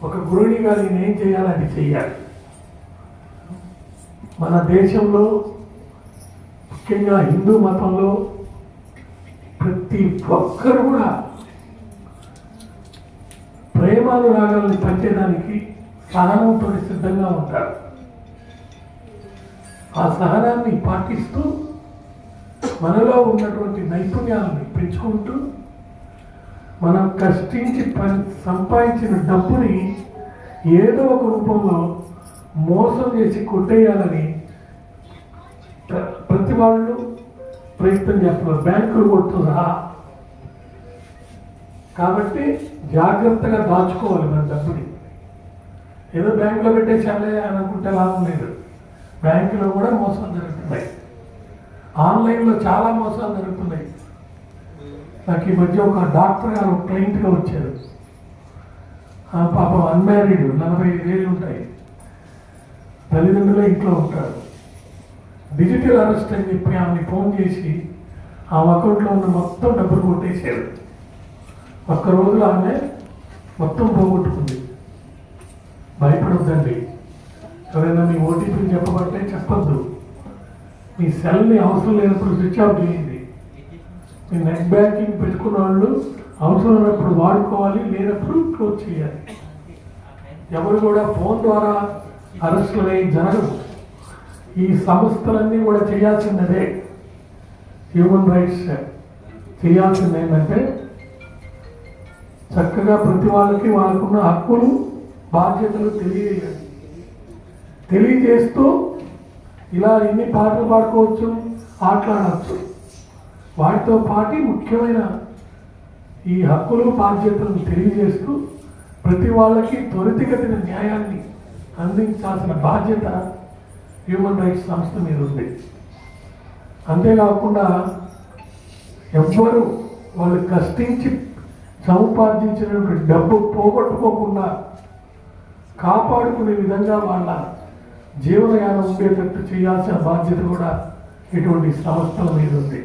ఒక గృహిణిగా నేను ఏం చేయాలి అది చేయాలి. మన దేశంలో ముఖ్యంగా హిందూ మతంలో ప్రతి ఒక్కరు కూడా ప్రేమానురాగాల్ని పంచేదానికి సహనంతో సిద్ధంగా ఉంటారు. ఆ సహనాన్ని పాటిస్తూ మనలో ఉన్నటువంటి నైపుణ్యాలని పెంచుకుంటూ మనం కష్టించి సంపాదించిన డబ్బుని ఏదో ఒక రూపంలో మోసం చేసి కొట్టేయాలని ప్రతి వాళ్ళు ప్రయత్నం చేస్తున్నారు, బ్యాంకులు కొడుతుందా. కాబట్టి జాగ్రత్తగా దాచుకోవాలి మన డబ్బుని. ఏదో బ్యాంకులో పెట్టేసాలే అని అనుకుంటే లాభం లేదు. బ్యాంకులో కూడా మోసాలు జరుగుతున్నాయి. ఆన్లైన్లో చాలా మోసాలు జరుగుతున్నాయి. నాకు ఈ మధ్య ఒక డాక్టర్ గారు క్లయింట్గా వచ్చారు. ఆ పాపం అన్మ్యారీడ్, 45 ఏళ్ళు ఉంటాయి, తల్లిదండ్రులే ఇంట్లో ఉంటారు. డిజిటల్ అరెస్ట్ అని చెప్పి ఆమెని ఫోన్ చేసి ఆ అకౌంట్లో ఉన్న మొత్తం డబ్బులు కొట్టేశారు. ఒక్క రోజులో ఆమె మొత్తం పోగొట్టుకుంది. భయపడొద్దండి. ఎవరైనా మీ ఓటీపీని చెప్పబట్టే చెప్పద్దు. మీ సెల్ని అవసరం లేనప్పుడు స్విచ్ ఆఫ్ చేయండి. మీ నెట్ బ్యాంకింగ్ పెట్టుకున్న వాళ్ళు అవసరం ఉన్నప్పుడు వాడుకోవాలి, లేనప్పుడు క్లోజ్ చేయాలి. ఎవరు కూడా ఫోన్ ద్వారా అరెస్టులు అనేవి జరగదు. ఈ సంస్థలన్నీ కూడా చేయాల్సిందే. హ్యూమన్ రైట్స్ చేయాల్సింది ఏంటంటే చక్కగా ప్రతి వాళ్ళకి వాళ్ళకున్న హక్కులు బాధ్యతలు తెలియజేస్తూ ఇలా ఎన్ని పాటలు పాడుకోవచ్చు, ఆటలాడవచ్చు. వాటితో పాటు ముఖ్యమైన ఈ హక్కులు బాధ్యతలను తెలియజేస్తూ ప్రతి వాళ్ళకి త్వరితగతిన న్యాయాన్ని అందించాల్సిన బాధ్యత హ్యూమన్ రైట్స్ సంస్థ మీద ఉంది. అంతేకాకుండా ఎవ్వరు వాళ్ళు కష్టించి సంపాదించినటువంటి డబ్బు పోగొట్టుకోకుండా కాపాడుకునే విధంగా వాళ్ళ జీవనయానం ఉండేటట్టు చేయాల్సిన బాధ్యత కూడా ఇటువంటి సంస్థల మీద ఉంది.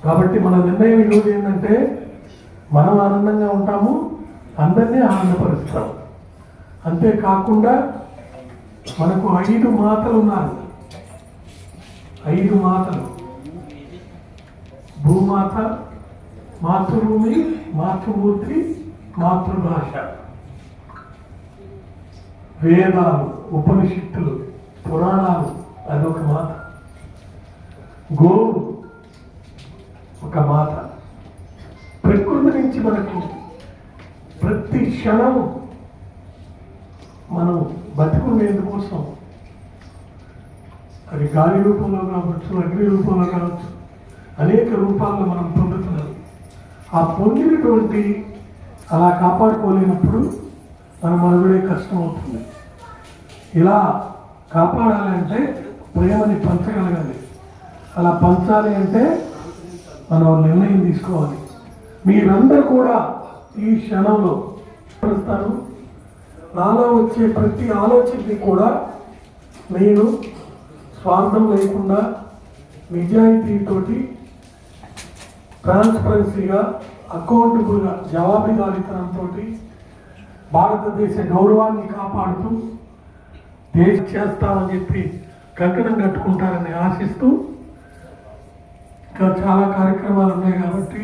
కాబట్టి మన నిర్ణయం ఈరోజు ఏంటంటే మనం ఆనందంగా ఉంటాము, అందరినీ ఆనందపరుస్తాం. అంతేకాకుండా మనకు 5 మాతలు ఉన్నారు. 5 మాతలు: భూమాత, మాతృభూమి, మాతృమూర్తి, మాతృభాష. వేదాలు, ఉపనిషత్తులు, పురాణాలు అదొక మాత. గోవు ఒక మాత. ప్రకృతి నుంచి మనకు ప్రతి క్షణము మనం బతుకునేందుకోసం అది గాలి రూపంలో కావచ్చు, అగ్ని రూపంలో కావచ్చు, అనేక రూపాల్లో మనం పొందుతున్నాం. ఆ పొందినటువంటి అలా కాపాడుకోలేనప్పుడు మనం మనుగడే కష్టం అవుతుంది. ఇలా కాపాడాలంటే ప్రేమని పంచగలగాలి. అలా పంచాలి అంటే మనం నిర్ణయం తీసుకోవాలి. మీరందరూ కూడా ఈ క్షణంలో పరుస్తాను. నాలో వచ్చే ప్రతి ఆలోచనని కూడా నేను స్వార్థం లేకుండా నిజాయితీతోటి ట్రాన్స్పరెన్సీగా అకౌంటబుల్గా జవాబుదారీతనంతో భారతదేశ గౌరవాన్ని కాపాడుతూ దేశ చేస్తామని చెప్పి కంకణం కట్టుకుంటారని ఆశిస్తూ ఇంకా చాలా కార్యక్రమాలు ఉన్నాయి కాబట్టి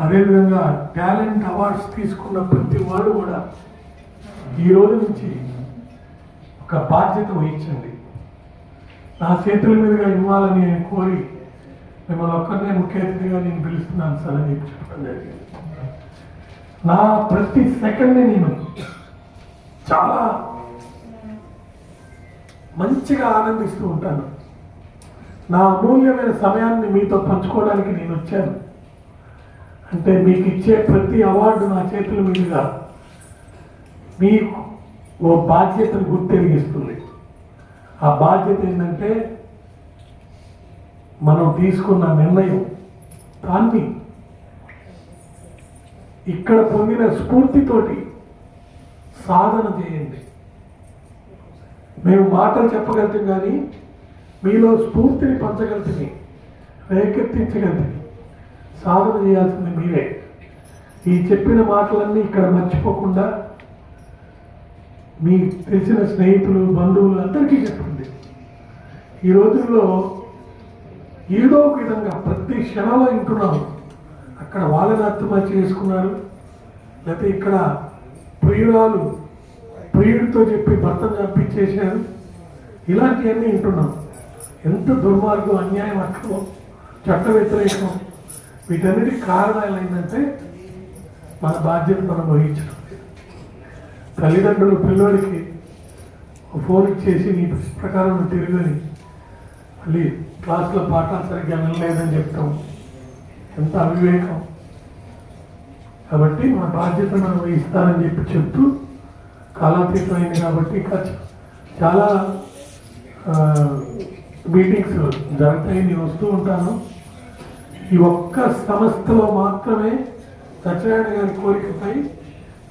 అదేవిధంగా టాలెంట్ అవార్డ్స్ తీసుకున్న ప్రతి వాడు కూడా ఈ రోజు నుంచి ఒక బాధ్యత వహించండి. నా చేతుల మీదుగా ఇవ్వాలని నేను కోరి మిమ్మల్ని ఒక్కరినే ముఖ్య అతిథిగా నేను పిలుస్తున్నాను సార్ అని చెప్పి చెప్పడం జరిగింది. నా ప్రతి సెకండ్ని నేను చాలా మంచిగా ఆనందిస్తూ ఉంటాను. నా అమూల్యమైన సమయాన్ని మీతో పంచుకోవడానికి నేను వచ్చాను. అంటే మీకు ఇచ్చే ప్రతి అవార్డు నా చేతుల మీదుగా మీకు ఓ బాధ్యతను గుర్తెరిగిస్తుంది. ఆ బాధ్యత ఏంటంటే మనం తీసుకున్న నిర్ణయం దాన్ని ఇక్కడ పొందిన స్ఫూర్తితోటి సాధన చేయండి. మేము మాటలు చెప్పగలుగుతాం కానీ మీలో స్ఫూర్తిని పంచగలుగుతుంది, రేకెత్తించగలుగుతుంది. సాధన చేయాల్సింది మీరే. ఈ చెప్పిన మాటలన్నీ ఇక్కడ మర్చిపోకుండా మీ తెలిసిన స్నేహితులు, బంధువులు అందరికీ చెప్పండి. ఈ రోజుల్లో ఏదో ఒక విధంగా ప్రతి క్షణంలో వింటున్నాము. అక్కడ వాళ్ళని ఆత్మహత్య చేసుకున్నారు, లేకపోతే ఇక్కడ ప్రియుడితో చెప్పి భర్తను చంపించేశారు. ఇలాంటివన్నీ వింటున్నాం. ఎంత దుర్మార్గం, అన్యాయం, అక్రమం, చట్ట వ్యతిరేకం. వీటన్నిటికి కారణాలు ఏంటంటే మన బాధ్యత మనం వహించడం. తల్లిదండ్రులు పిల్లోడికి ఫోన్ ఇచ్చేసి నీ ప్రకారం తిరగని మళ్ళీ క్లాసులో పాఠాలు సరిగ్గా వినలేదని చెప్తాం. ఎంత అవివేకం. కాబట్టి మన బాధ్యత మనం వహిస్తానని చెప్పి చెప్తూ కాలాతీతమైంది కాబట్టి ఇంకా చాలా మీటింగ్స్ జరుగుతాయి. నేను వస్తూ ఉంటాను. ఈ ఒక్క సంస్థలో మాత్రమే సత్యనారాయణ గారి కోరికపై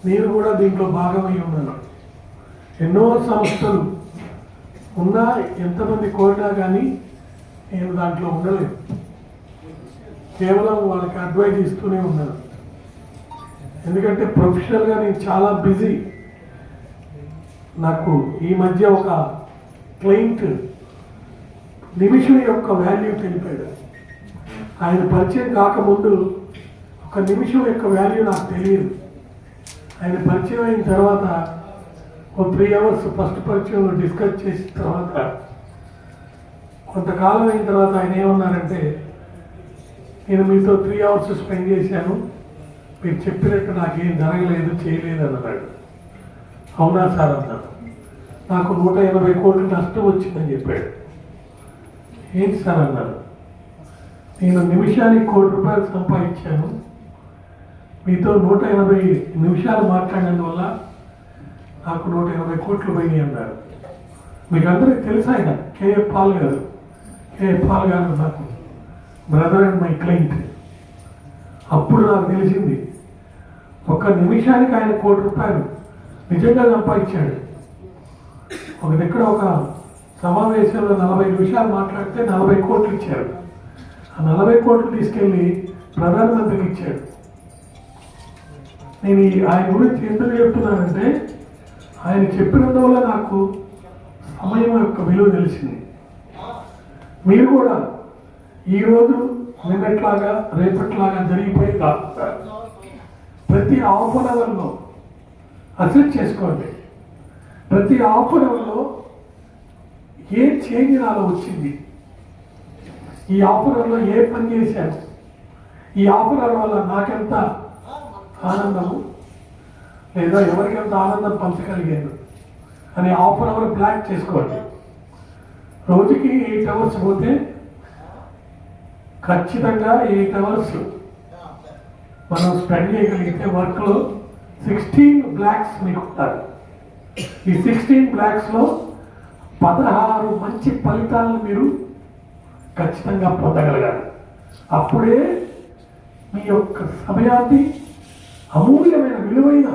నేను కూడా దీంట్లో భాగమై ఉన్నాను. ఎన్నో సంస్థలు ఉన్నా ఎంతమంది కోరినా కానీ నేను దాంట్లో ఉండలేదు. కేవలం వాళ్ళకి అడ్వైజ్ ఇస్తూనే ఉన్నాను. ఎందుకంటే ప్రొఫెషనల్గా నేను చాలా బిజీ. నాకు ఈ మధ్య ఒక క్లయింట్ నిమిషం యొక్క వాల్యూ తెలిపాడు. ఆయన పరిచయం కాకముందు ఒక నిమిషం యొక్క వాల్యూ నాకు తెలియదు. ఆయన పరిచయం అయిన తర్వాత ఒక 3 hours ఫస్ట్ పరిచయంలో డిస్కస్ చేసిన తర్వాత కొంతకాలం అయిన తర్వాత ఆయన ఏమన్నారంటే, నేను మీతో 3 hours స్పెండ్ చేశాను, మీరు చెప్పినట్టు నాకేం జరగలేదు, చేయలేదు అన్నాడు. అవునా సార్ అన్నాడు. నాకు 180 కోట్లు నష్టం వచ్చిందని చెప్పాడు. ఏంటి సార్ అన్నాడు. నేను నిమిషానికి ₹1 కోటి సంపాదించాను, మీతో 180 నిమిషాలు మాట్లాడినందువల్ల నాకు 180 కోట్లు పోయినాయి అన్నాడు. మీకు అందరికీ తెలుసు ఆయన కేఏ పాల్ గారు. కేఏ పాల్ గారు నాకు బ్రదర్ అండ్ మై క్లయింట్. అప్పుడు నాకు తెలిసింది ఒక నిమిషానికి ఆయన ₹1 కోటి నిజంగా సంపాదించాడు. ఒక దగ్గర ఒక సమావేశంలో 40 నిమిషాలు మాట్లాడితే 40 కోట్లు ఇచ్చారు. ఆ 40 కోట్లు తీసుకెళ్ళి ప్రధానమంత్రికి ఇచ్చాడు. నేను ఆయన గురించి ఎందుకు చెప్తున్నానంటే, ఆయన చెప్పినందువల్ల నాకు సమయం యొక్క విలువ తెలిసింది. మీరు కూడా ఈరోజు నిన్నట్లాగా రేపట్లాగా జరిగిపోయి కాకుండా ప్రతి హాఫ్ అన్ అవర్లో అసెస్ చేసుకోండి. ప్రతి హాఫ్ అన్ అవర్లో ఏ చేంజ్ నాలో వచ్చింది, ఈ హాఫ్ అన్ అవర్లో ఏ పని చేశాను, ఈ హాఫ్ అన్ అవర్ వల్ల నాకెంత ఆనందము లేదా ఎవరికెంత ఆనందం పంచగలిగాను అని హాఫ్ అన్ అవర్ ప్లాన్ చేసుకోండి. రోజుకి 8 hours పోతే ఖచ్చితంగా 8 hours మనం స్పెండ్ చేయగలిగితే వర్క్లో 16 బ్లాక్స్ మీకు ఉంటారు. ఈ 16 బ్లాక్స్లో 16 మంచి ఫలితాలను మీరు ఖచ్చితంగా పొందగలగాలి. అప్పుడే మీ యొక్క సమయాన్ని, అమూల్యమైన విలువైన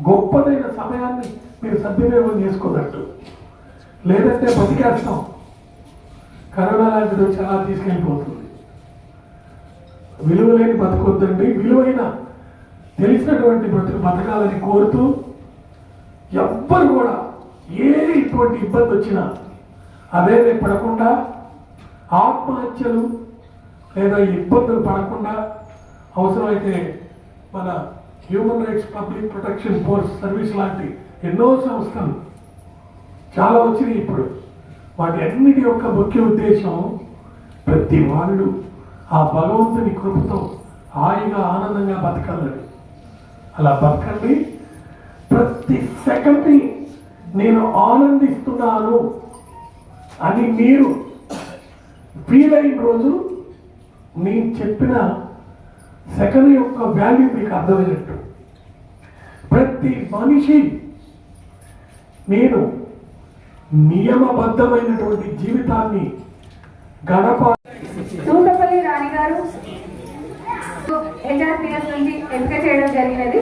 గొప్పదైన సమయాన్ని మీరు సద్వినియోగం చేసుకోదట్టు. లేదంటే బతికేస్తాం, కరోనా లాంటిది చాలా తీసుకెళ్ళిపోతుంది. విలువ లేని బతకొద్దండి, విలువైన తెలిసినటువంటి బతకాలని కోరుతూ, ఎవ్వరు కూడా ఏ ఇటువంటి ఇబ్బంది వచ్చినా అవేరే పడకుండా, ఆత్మహత్యలు లేదా ఇబ్బందులు పడకుండా, అవసరమైతే మన human rights public protection force service లాంటి ఎన్నో సంస్థలు చాలా వచ్చినాయి ఇప్పుడు. వాటి అన్నిటి యొక్క ముఖ్య ఉద్దేశం ప్రతి వాళ్ళు ఆ భగవంతుని కృపతో హాయిగా ఆనందంగా బతకాలని. అలా బతకండి. ప్రతి సెకండ్ని నేను ఆనందిస్తున్నాను అని మీరు ఫీల్ అయిన రోజు నేను చెప్పిన సెకండ్ యొక్క వాల్యూ మీకు అర్థమైనట్టు. ప్రతి మనిషి నేను నియమబద్ధమైనటువంటి జీవితాన్ని గడప. సూటపల్లి రాణి గారు హెచ్ఆర్పిఎస్ నుంచి ఎంపిక చేయడం జరిగినది.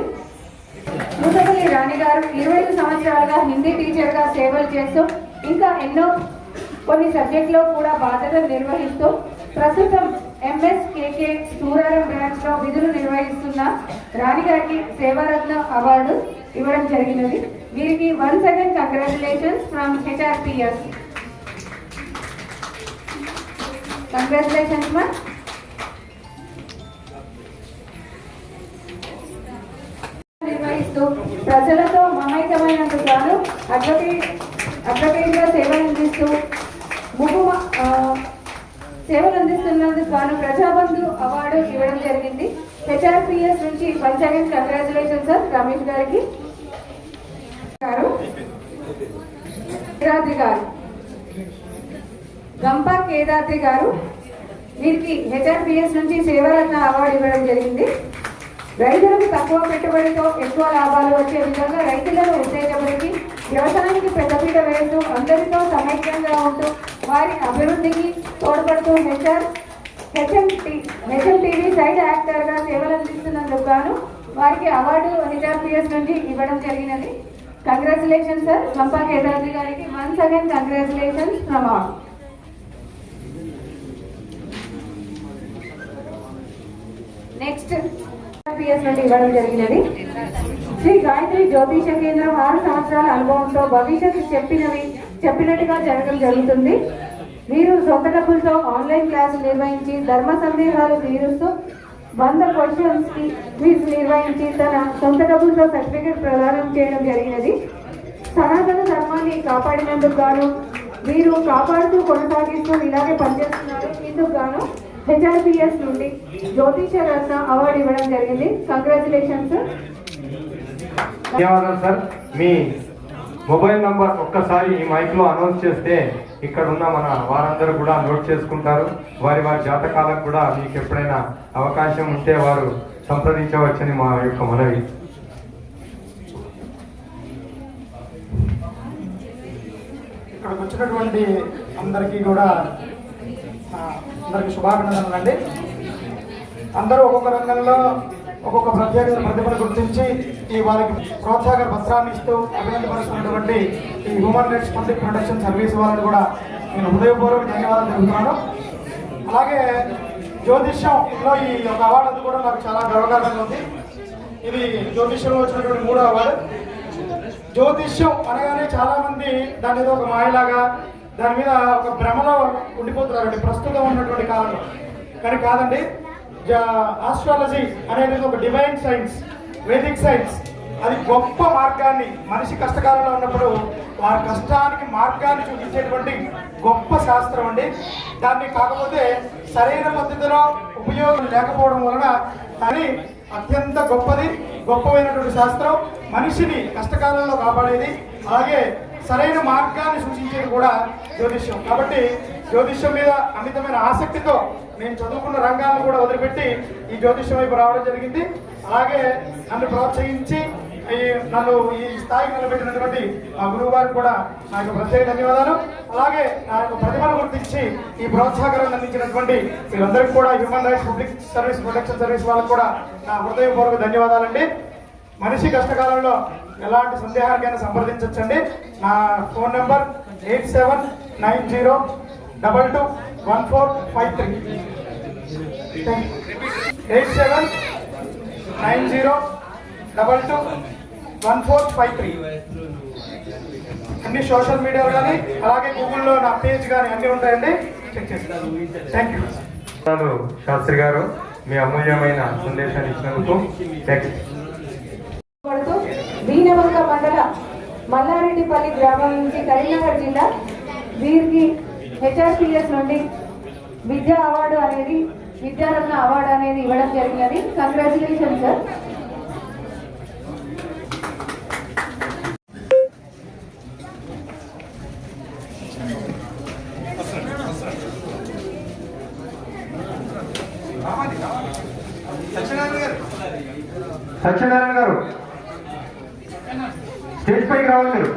సూటపల్లి రాణి గారు 25 సంవత్సరాలుగా హిందీ టీచర్గా సేవలు చేస్తూ ఇంకా ఎన్నో కొన్ని సబ్జెక్టులో కూడా బాధ్యతలు నిర్వహిస్తూ ప్రస్తుతం ఎంఎస్కేకే సూరారం బ్రాంచ్ లో విధులు నిర్వహిస్తున్న రాణి గారికి సేవారత్న అవార్డు ఇవ్వడం జరిగినది. వీరికి once again congratulations from HRPS. Congratulations మా. నిర్వహిస్తూ ప్రజలతో మమైకమైనందుకు గాను అడ్వకేట్గా సేవలు అందిస్తున్నందుకు గాను ప్రజాబంధు అవార్డు ఇవ్వడం జరిగింది. హెచ్ఆర్పిఎస్ నుంచి once again congratulation sir Ramesh గారికి. కేదాద్రి గారు, గంప కేదాద్రి గారు, వీరికి హెచ్ఆర్పిఎస్ నుంచి సేవారత్న అవార్డు ఇవ్వడం జరిగింది. రైతులకు తక్కువ పెట్టుబడితో ఎక్కువ లాభాలు వచ్చే విధంగా రైతులను ఉత్తేజపరిచి వ్యవసాయానికి పెద్దపీట వేస్తూ అందరితో సమైక్యంగా ఉంటూ వారి అభివృద్ధికి తోడ్పడుతూ హెచ్ఎంటీవీ సైడ్ యాక్టర్గా సేవలు అందిస్తున్నందుకు గాను వారికి అవార్డు హెచ్ఆర్పిఎస్ నుంచి ఇవ్వడం జరిగినది. కంగ్రాచులేషన్ సార్ గంపా కేదాద్రి గారికి. Once again congratulations from all. Next నుండి ఇవ్వడం జరిగినది. శ్రీ గాయత్రి జ్యోతిష కేంద్రం 6 సంవత్సరాల అనుభవంతో భవిష్యత్తు చెప్పినట్టుగా జరగడం జరుగుతుంది. మీరు సొంత డబ్బులతో ఆన్లైన్ క్లాసులు నిర్వహించి ధర్మ సందేహాలు తీరుస్తూ 100 క్వశ్చన్స్ కి క్విజ్ నిర్వహించి తన సొంత డబ్బులతో సర్టిఫికేట్ ప్రదానం చేయడం జరిగినది. సనాతన ధర్మాన్ని కాపాడినందుకు గాను మీరు కాపాడుతూ కొనసాగిస్తూ ఇలాగే పనిచేస్తున్నారు. ఇందుకు గాను హెచ్ఆర్పిఎస్ నుండి జ్యోతిష రత్న అవార్డు ఇవ్వడం జరిగింది. కంగ్రాచులేషన్స్. ధన్యవాదాలు సార్. మీ మొబైల్ నంబర్ ఒక్కసారి ఈ మైక్ లో అనౌన్స్ చేస్తే ఇక్కడ ఉన్న మన వారందరూ కూడా నోట్ చేసుకుంటారు. వారి జాతకాలకు కూడా మీకు ఎప్పుడైనా అవకాశం ఉంటే వారు సంప్రదించవచ్చని మా యొక్క మనవి. ఇక్కడికి వచ్చినటువంటి అందరికీ కూడా అందరికి శుభాభినందనలు అండి. అందరూ ఒక్కొక్క రంగంలో ఒక్కొక్క ప్రత్యేక ప్రతిభను గుర్తించి ఈ వారికి ప్రోత్సాహక పత్రాన్ని ఇస్తూ అభినందపరుస్తున్నటువంటి ఈ human rights public protection service వాళ్ళని కూడా నేను హృదయపూర్వక ధన్యవాదాలు తెలుపుతున్నాను. అలాగే జ్యోతిష్యంలో ఈ యొక్క అవార్డు అందుకోవడం నాకు చాలా గర్వకారణంగా ఉంది. ఇది జ్యోతిష్యంలో వచ్చినటువంటి 3వ అవార్డు. జ్యోతిష్యం అనగానే చాలా మంది దాని మీద ఒక మాయలాగా దాని మీద ఒక భ్రమలో ఉండిపోతున్నారండి ప్రస్తుతం ఉన్నటువంటి కాలంలో. కానీ కాదండి, ఆస్ట్రాలజీ అనేది ఒక డివైన్ సైన్స్, వేదిక్ సైన్స్. అది గొప్ప మార్గాన్ని మనిషి కష్టకాలంలో ఉన్నప్పుడు వారి కష్టానికి మార్గాన్ని చూపించేటువంటి గొప్ప శాస్త్రం అండి. దాన్ని కాకపోతే సరైన పద్ధతిలో ఉపయోగం లేకపోవడం వలన అది అత్యంత గొప్పమైనటువంటి శాస్త్రం. మనిషిని కష్టకాలంలో కాపాడేది, అలాగే సరైన మార్గాన్ని సూచించేది కూడా జ్యోతిష్యం. కాబట్టి జ్యోతిష్యం మీద అమితమైన ఆసక్తితో నేను చదువుకున్న రంగాలను కూడా వదిలిపెట్టి ఈ జ్యోతిష్యం వైపు రావడం జరిగింది. అలాగే నన్ను ప్రోత్సహించి నన్ను ఈ స్థాయికి నిలబెట్టినటువంటి మా గురువు గారికి కూడా నా యొక్క ప్రత్యేక ధన్యవాదాలు. అలాగే నా యొక్క ప్రతిభను గుర్తించి ఈ ప్రోత్సాహకరం అందించినటువంటి వీళ్ళందరికీ కూడా human rights public service protection service వాళ్ళకు కూడా నా హృదయపూర్వక ధన్యవాదాలండి. మనిషి కష్టకాలంలో ఎలాంటి సందేహానికైనా సంప్రదించవచ్చండి. నా ఫోన్ నెంబర్ 8790221453. 8790221453. అన్ని సోషల్ మీడియాలో కానీ అలాగే గూగుల్లో నా పేజ్ కానీ అన్ని ఉంటాయండి, చెక్ చేస్తాను. Thank you. శాస్త్రి గారు మీ అమూల్యమైన సందేశాన్ని ఇచ్చినందుకు వీణవంక మండల మల్లారెడ్డిపల్లి గ్రామం నుంచి కరీంనగర్ జిల్లా వీరికి హెచ్ఆర్పిఎస్ నుండి విద్యారత్న అవార్డు అనేది ఇవ్వడం జరిగినది. Congratulation sir. సత్యనారాయణ గారు స్టేజ్ పైకి రావాలి మీరు.